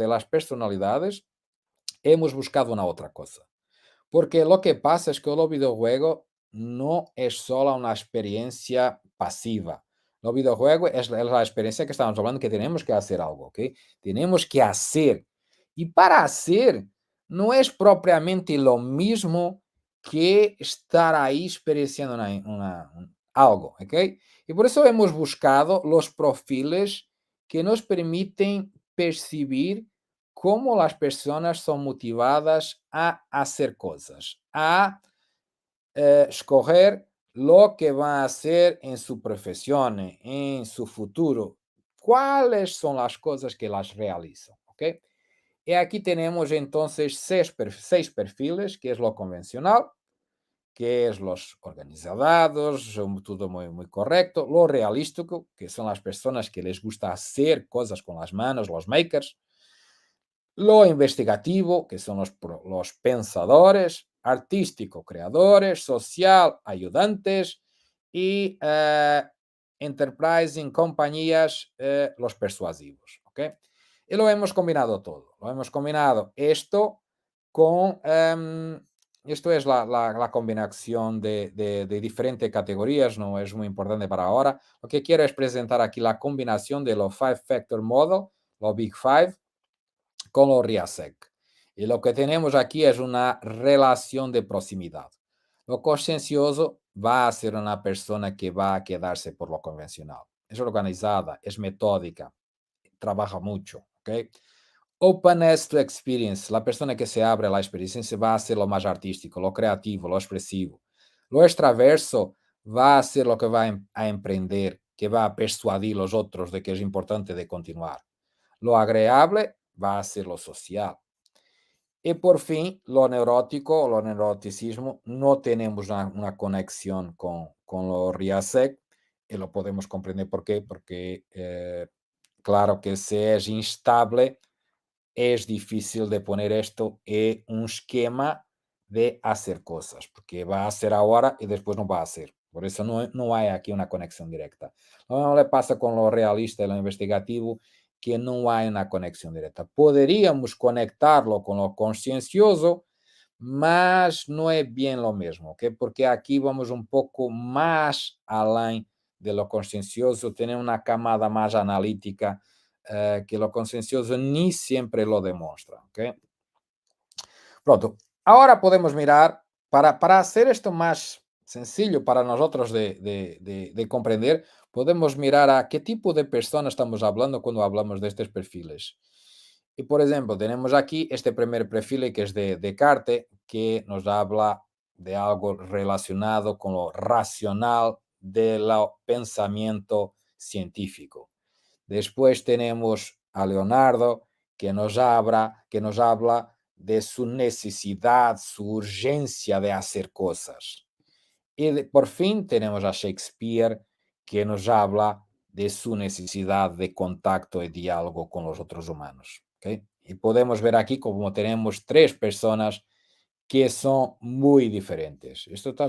las personalidades, hemos buscado una otra cosa. Porque lo que pasa es que el videojuego no es solo una experiencia pasiva. El videojuego es la experiencia que estamos hablando, que tenemos que hacer algo, ¿ok? Tenemos que hacer. Y para hacer no es propiamente lo mismo que estar ahí experienciando algo, ¿ok? Y por eso hemos buscado los perfiles que nos permiten percibir cómo las personas son motivadas a hacer cosas, a escoger lo que van a hacer en su profesión, en su futuro, cuáles son las cosas que las realizan, ¿ok? Y aquí tenemos entonces seis perfiles, que es lo convencional, que es los organizados, todo muy, muy correcto, lo realístico, que son las personas que les gusta hacer cosas con las manos, los makers, lo investigativo, que son los pensadores, artístico, creadores, social, ayudantes, y enterprising, compañías, los persuasivos. ¿Ok? Y lo hemos combinado todo. Lo hemos combinado esto con... esto es la combinación de diferentes categorías, no es muy importante para ahora. Lo que quiero es presentar aquí la combinación de los Five Factor Model, los Big Five, con los RIASEC. Y lo que tenemos aquí es una relación de proximidad. Lo consciencioso va a ser una persona que va a quedarse por lo convencional. Es organizada, es metódica, trabaja mucho. ¿Okay? Openness to experience. La persona que se abre a la experiencia va a ser lo más artístico, lo creativo, lo expresivo. Lo extraverso va a ser lo que va a emprender, que va a persuadir los otros de que es importante de continuar. Lo agradable va a ser lo social. Y por fin, lo neurótico o lo neuroticismo, no tenemos una conexión con lo RIASEC, y lo podemos comprender por qué, porque claro que si es instable, es difícil de poner esto en un esquema de hacer cosas, porque va a hacer ahora y después no va a hacer. Por eso no hay aquí una conexión directa. Lo mismo le pasa con lo realista y lo investigativo, que no hay una conexión directa. Podríamos conectarlo con lo consciencioso, mas no es bien lo mismo, ¿ok? Porque aquí vamos un poco más além de lo consciencioso, tener una camada más analítica, que lo consciencioso ni siempre lo demuestra, ¿ok? Pronto, ahora podemos mirar, para hacer esto más sencillo para nosotros de comprender, podemos mirar a qué tipo de persona estamos hablando cuando hablamos de estos perfiles. Y por ejemplo, tenemos aquí este primer perfil que es de Descartes, que nos habla de algo relacionado con lo racional del pensamiento científico. Después tenemos a Leonardo, que nos habla de su necesidad, su urgencia de hacer cosas. Y por fin tenemos a Shakespeare, que nos habla de su necesidad de contacto y diálogo con los otros humanos. ¿Okay? Y podemos ver aquí como tenemos tres personas que son muy diferentes. Esto está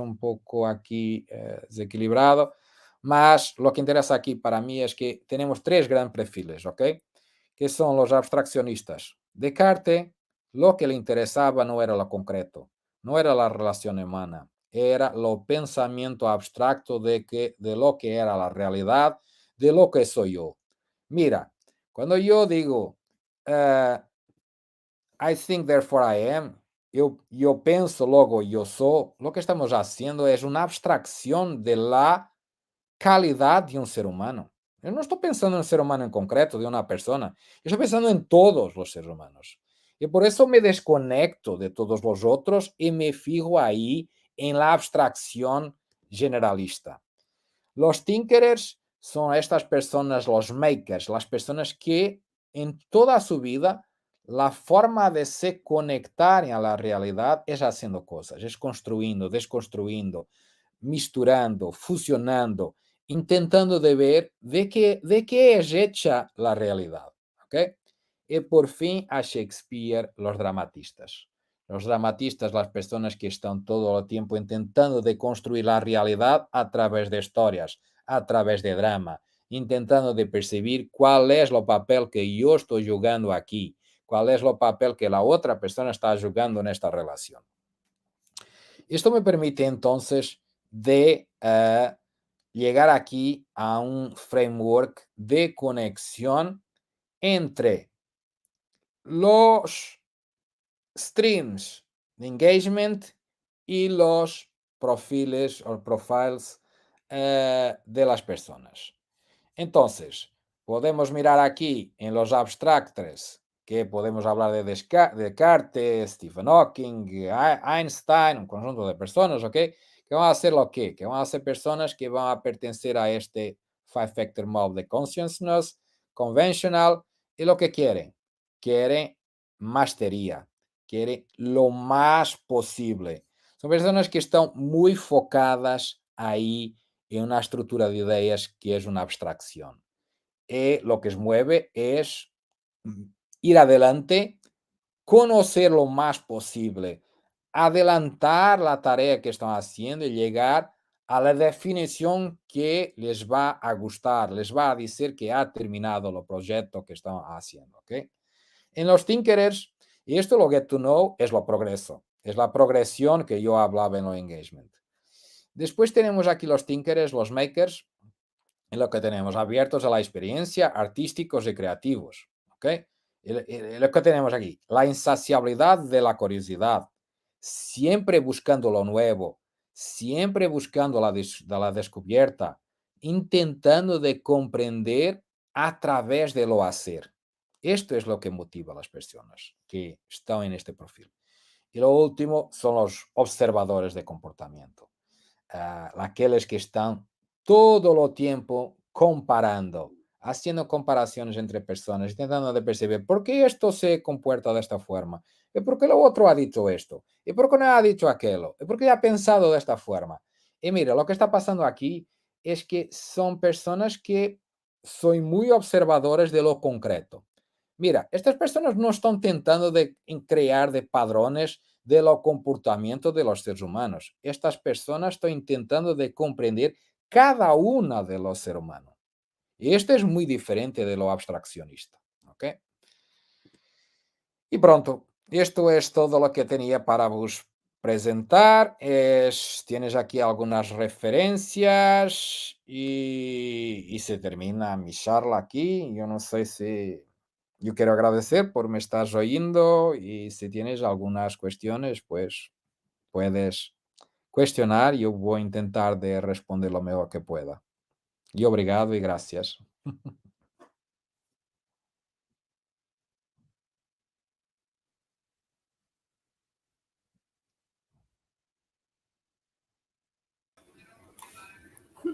un poco aquí desequilibrado, mas lo que interesa aquí para mí es que tenemos tres grandes perfiles, ¿ok? Que son los abstraccionistas. Descartes, lo que le interesaba no era lo concreto, no era la relación humana, era lo pensamiento abstracto de lo que era la realidad, de lo que soy yo. Mira, cuando yo digo, I think, therefore I am, yo penso, luego yo soy, lo que estamos haciendo es una abstracción de la calidad de un ser humano. Yo no estoy pensando en un ser humano en concreto, de una persona. Yo estoy pensando en todos los seres humanos. Y por eso me desconecto de todos los otros y me fijo ahí en la abstracción generalista. Los tinkerers son estas personas, los makers, las personas que en toda su vida la forma de se conectar a la realidad es haciendo cosas, es construyendo, desconstruyendo, misturando, fusionando, intentando de ver de qué es hecha la realidad. ¿Okay? y por fin a Shakespeare, los dramatistas. Los dramatistas, las personas que están todo el tiempo intentando de construir la realidad a través de historias, a través de drama, intentando de percibir cuál es el papel que yo estoy jugando aquí, cuál es el papel que la otra persona está jugando en esta relación. Esto me permite entonces de llegar aquí a un framework de conexión entre los streams de engagement y los perfiles o profiles de las personas. Entonces, podemos mirar aquí en los abstractors, que podemos hablar de Descartes, Stephen Hawking, Einstein, un conjunto de personas, ¿ok? Que van a ser lo que van a ser personas que van a pertenecer a este Five Factor Model de Consciousness, conventional, y lo que quieren mastería, quieren lo más posible. Son personas que están muy focadas ahí en una estructura de ideas que es una abstracción. Y lo que os mueve es ir adelante, conocer lo más posible, adelantar la tarea que están haciendo y llegar a la definición que les va a gustar, les va a decir que ha terminado el proyecto que están haciendo. ¿Okay? En los Tinkerers, y esto lo get to know es lo progreso, es la progresión que yo hablaba en el engagement. Después tenemos aquí los Tinkerers, los Makers, en lo que tenemos abiertos a la experiencia, artísticos y creativos. ¿Ok? Y lo que tenemos aquí, la insaciabilidad de la curiosidad, siempre buscando lo nuevo, siempre buscando la descubierta, intentando de comprender a través de lo hacer. Esto es lo que motiva a las personas que están en este perfil. Y lo último son los observadores de comportamiento. Aquellos que están todo el tiempo comparando, haciendo comparaciones entre personas, intentando de percibir por qué esto se comporta de esta forma, y por qué el otro ha dicho esto, y por qué no ha dicho aquello, y por qué ha pensado de esta forma. Y mira, lo que está pasando aquí es que son personas que son muy observadores de lo concreto. Mira, estas personas no están tentando de crear de patrones de lo comportamiento de los seres humanos. Estas personas están intentando de comprender cada una de los seres humanos. Y esto es muy diferente de lo abstraccionista. ¿Ok? Y pronto, esto es todo lo que tenía para vos presentar. Tienes aquí algunas referencias y se termina mi charla aquí. Yo no sé si... Yo quiero agradecer por me estás oyendo y si tienes algunas cuestiones, pues puedes cuestionar. Yo voy a intentar de responder lo mejor que pueda. Y obrigado y gracias.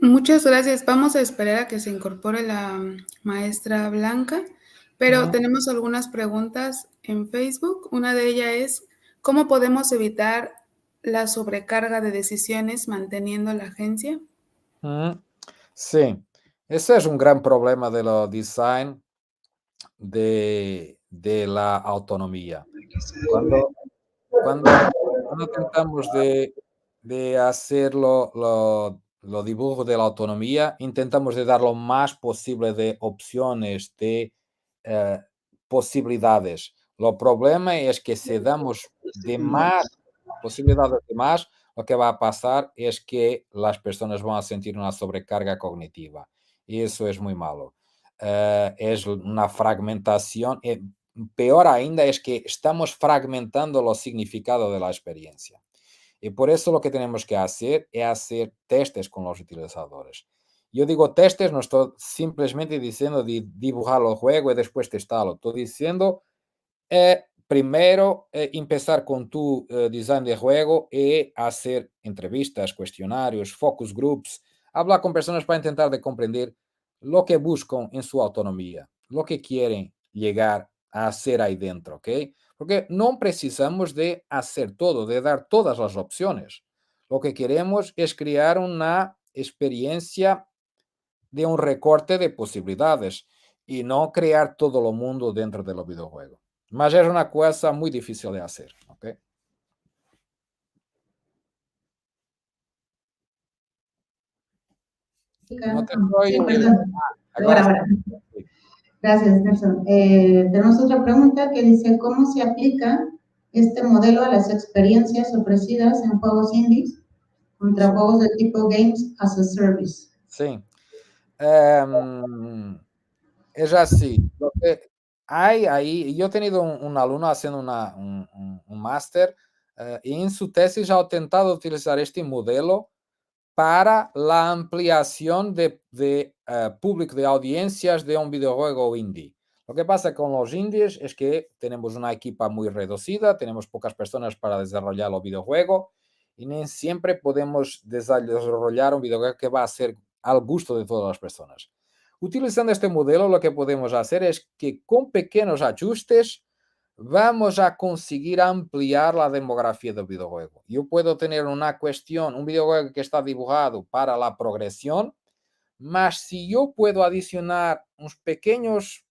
Muchas gracias. Vamos a esperar a que se incorpore la maestra Blanca, pero tenemos algunas preguntas en Facebook. Una de ellas es, ¿cómo podemos evitar la sobrecarga de decisiones manteniendo la agencia? Sí, ese es un gran problema de lo design de la autonomía. Cuando, cuando tentamos de hacer lo dibujo de la autonomía, intentamos de dar lo más posible de opciones, de eh, posibilidades. Lo problema es que si damos de más posibilidades de más, lo que va a pasar es que las personas van a sentir una sobrecarga cognitiva. Y eso es muy malo. Es una fragmentación. Peor ainda es que estamos fragmentando los significados de la experiencia. Y por eso lo que tenemos que hacer es hacer testes con los utilizadores. Yo digo testes, no estoy simplemente diciendo dibujar el juego y después testarlo. Estoy diciendo primero empezar con tu design de juego y hacer entrevistas, cuestionarios, focus groups, hablar con personas para intentar de comprender lo que buscan en su autonomía, lo que quieren llegar a hacer ahí dentro, ¿ok? Porque no precisamos de hacer todo, de dar todas las opciones. Lo que queremos es crear una experiencia de un recorte de posibilidades. y no crear todo el mundo dentro de los videojuegos. Mas es una cosa muy difícil de hacer, ¿ok? No te estoy Sí, oyendo. perdón. Ahora. Sí. Gracias, Nelson. Tenemos otra pregunta que dice, ¿cómo se aplica este modelo a las experiencias ofrecidas en juegos indies contra juegos de tipo Games as a Service? Sí. Es así. Lo que hay ahí, yo he tenido un alumno haciendo un máster y en su tesis ha intentado utilizar este modelo para la ampliación de público de audiencias de un videojuego indie. Lo que pasa con los indies es que tenemos una equipa muy reducida, tenemos pocas personas para desarrollar el videojuego y no siempre podemos desarrollar un videojuego que va a ser al gusto de todas las personas. Utilizando este modelo, lo que podemos hacer es que con pequeños ajustes vamos a conseguir ampliar la demografía del videojuego. Yo puedo tener una cuestión, un videojuego que está dibujado para la progresión, mas si yo puedo adicionar unos pequeños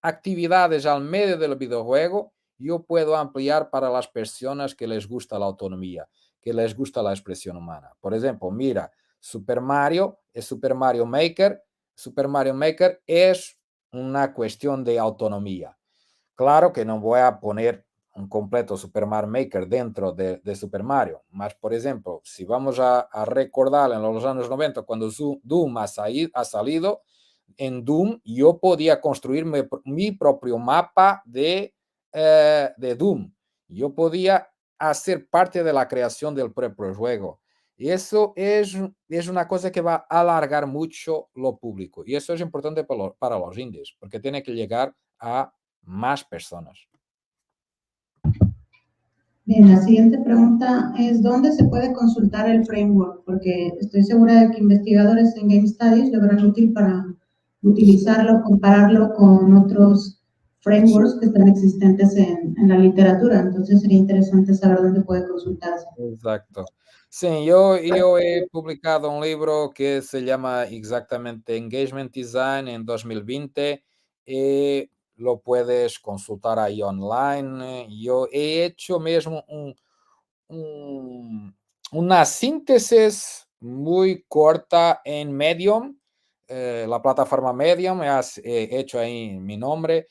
actividades al medio del videojuego, yo puedo ampliar para las personas que les gusta la autonomía, que les gusta la expresión humana. Por ejemplo, mira, Super Mario es Super Mario Maker. Super Mario Maker es una cuestión de autonomía. Claro que no voy a poner un completo Super Mario Maker dentro de Super Mario, mas, por ejemplo, si vamos a recordar en los años 90, cuando Doom ha salido, en Doom yo podía construir mi propio mapa de Doom. Yo podía hacer parte de la creación del propio juego. Y eso es una cosa que va a alargar mucho lo público. Y eso es importante para los indies, porque tiene que llegar a más personas. Bien, la siguiente pregunta es, ¿dónde se puede consultar el framework? Porque estoy segura de que investigadores en Game Studies lo verán útil para utilizarlo, compararlo con otros frameworks que están existentes en la literatura. Entonces sería interesante saber dónde puede consultarse. Exacto. Sí, yo he publicado un libro que se llama exactamente Engagement Design en 2020. Lo puedes consultar ahí online. Yo he hecho mismo una síntesis muy corta en Medium, la plataforma Medium, he hecho ahí mi nombre,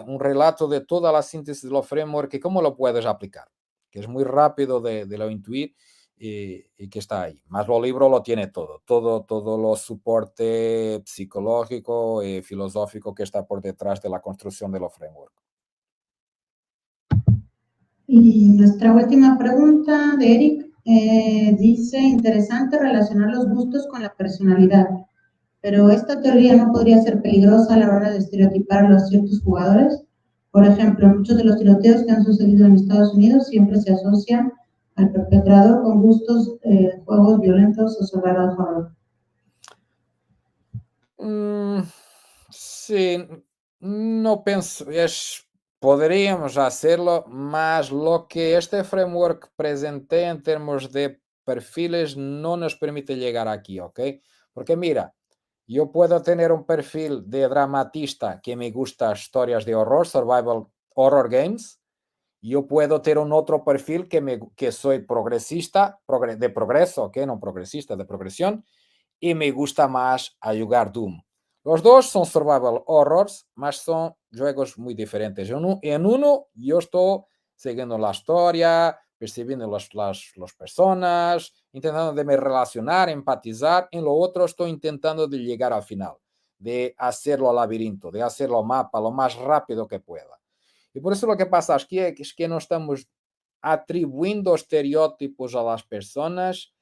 un relato de toda la síntesis de los frameworks y cómo lo puedes aplicar, que es muy rápido de lo intuir y que está ahí. Más el libro lo tiene todo lo soporte psicológico y filosófico que está por detrás de la construcción de los frameworks. Y nuestra última pregunta de Eric dice, interesante relacionar los gustos con la personalidad, pero esta teoría no podría ser peligrosa a la hora de estereotipar a los ciertos jugadores. Por ejemplo, muchos de los tiroteos que han sucedido en Estados Unidos siempre se asocian al perpetrador con gustos, juegos violentos o survival horror. Sí, no pienso, podríamos hacerlo, mas lo que este framework presenté en términos de perfiles no nos permite llegar aquí, ¿ok? Porque mira, yo puedo tener un perfil de dramatista que me gusta historias de horror, survival horror games. Yo puedo tener un otro perfil que soy progresista, de progreso, ¿ok? No progresista, de progresión, y me gusta más a jugar Doom. Los dos son survival horrors, mas son juegos muy diferentes. En uno yo estoy siguiendo la historia, percibiendo las personas, intentando de me relacionar, empatizar. En lo otro estoy intentando de llegar al final, de hacerlo laberinto, de hacerlo mapa lo más rápido que pueda. Y por eso lo que pasa aquí es que no estamos atribuyendo estereotipos a las personas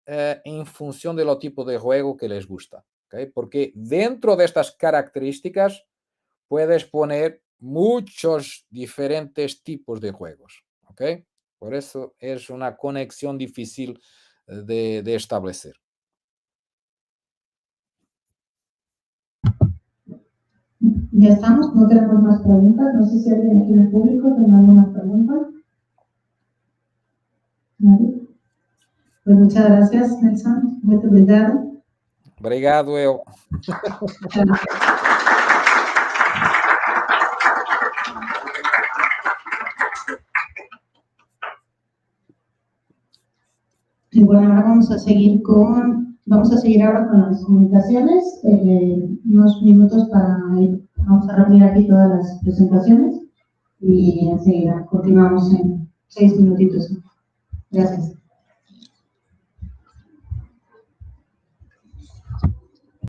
en función de lo tipo de juego que les gusta. ¿Okay? Porque dentro de estas características puedes poner muchos diferentes tipos de juegos. ¿Okay? Por eso es una conexión difícil de establecer. Ya estamos, no tenemos más preguntas. No sé si alguien aquí en el público tiene alguna pregunta. ¿Nadie? Pues muchas gracias, Nelson. Muy obrigado. Obrigado, eu. Y bueno, ahora vamos a seguir ahora con las comunicaciones, unos minutos vamos a reunir aquí todas las presentaciones y enseguida continuamos en 6 minutitos. Gracias.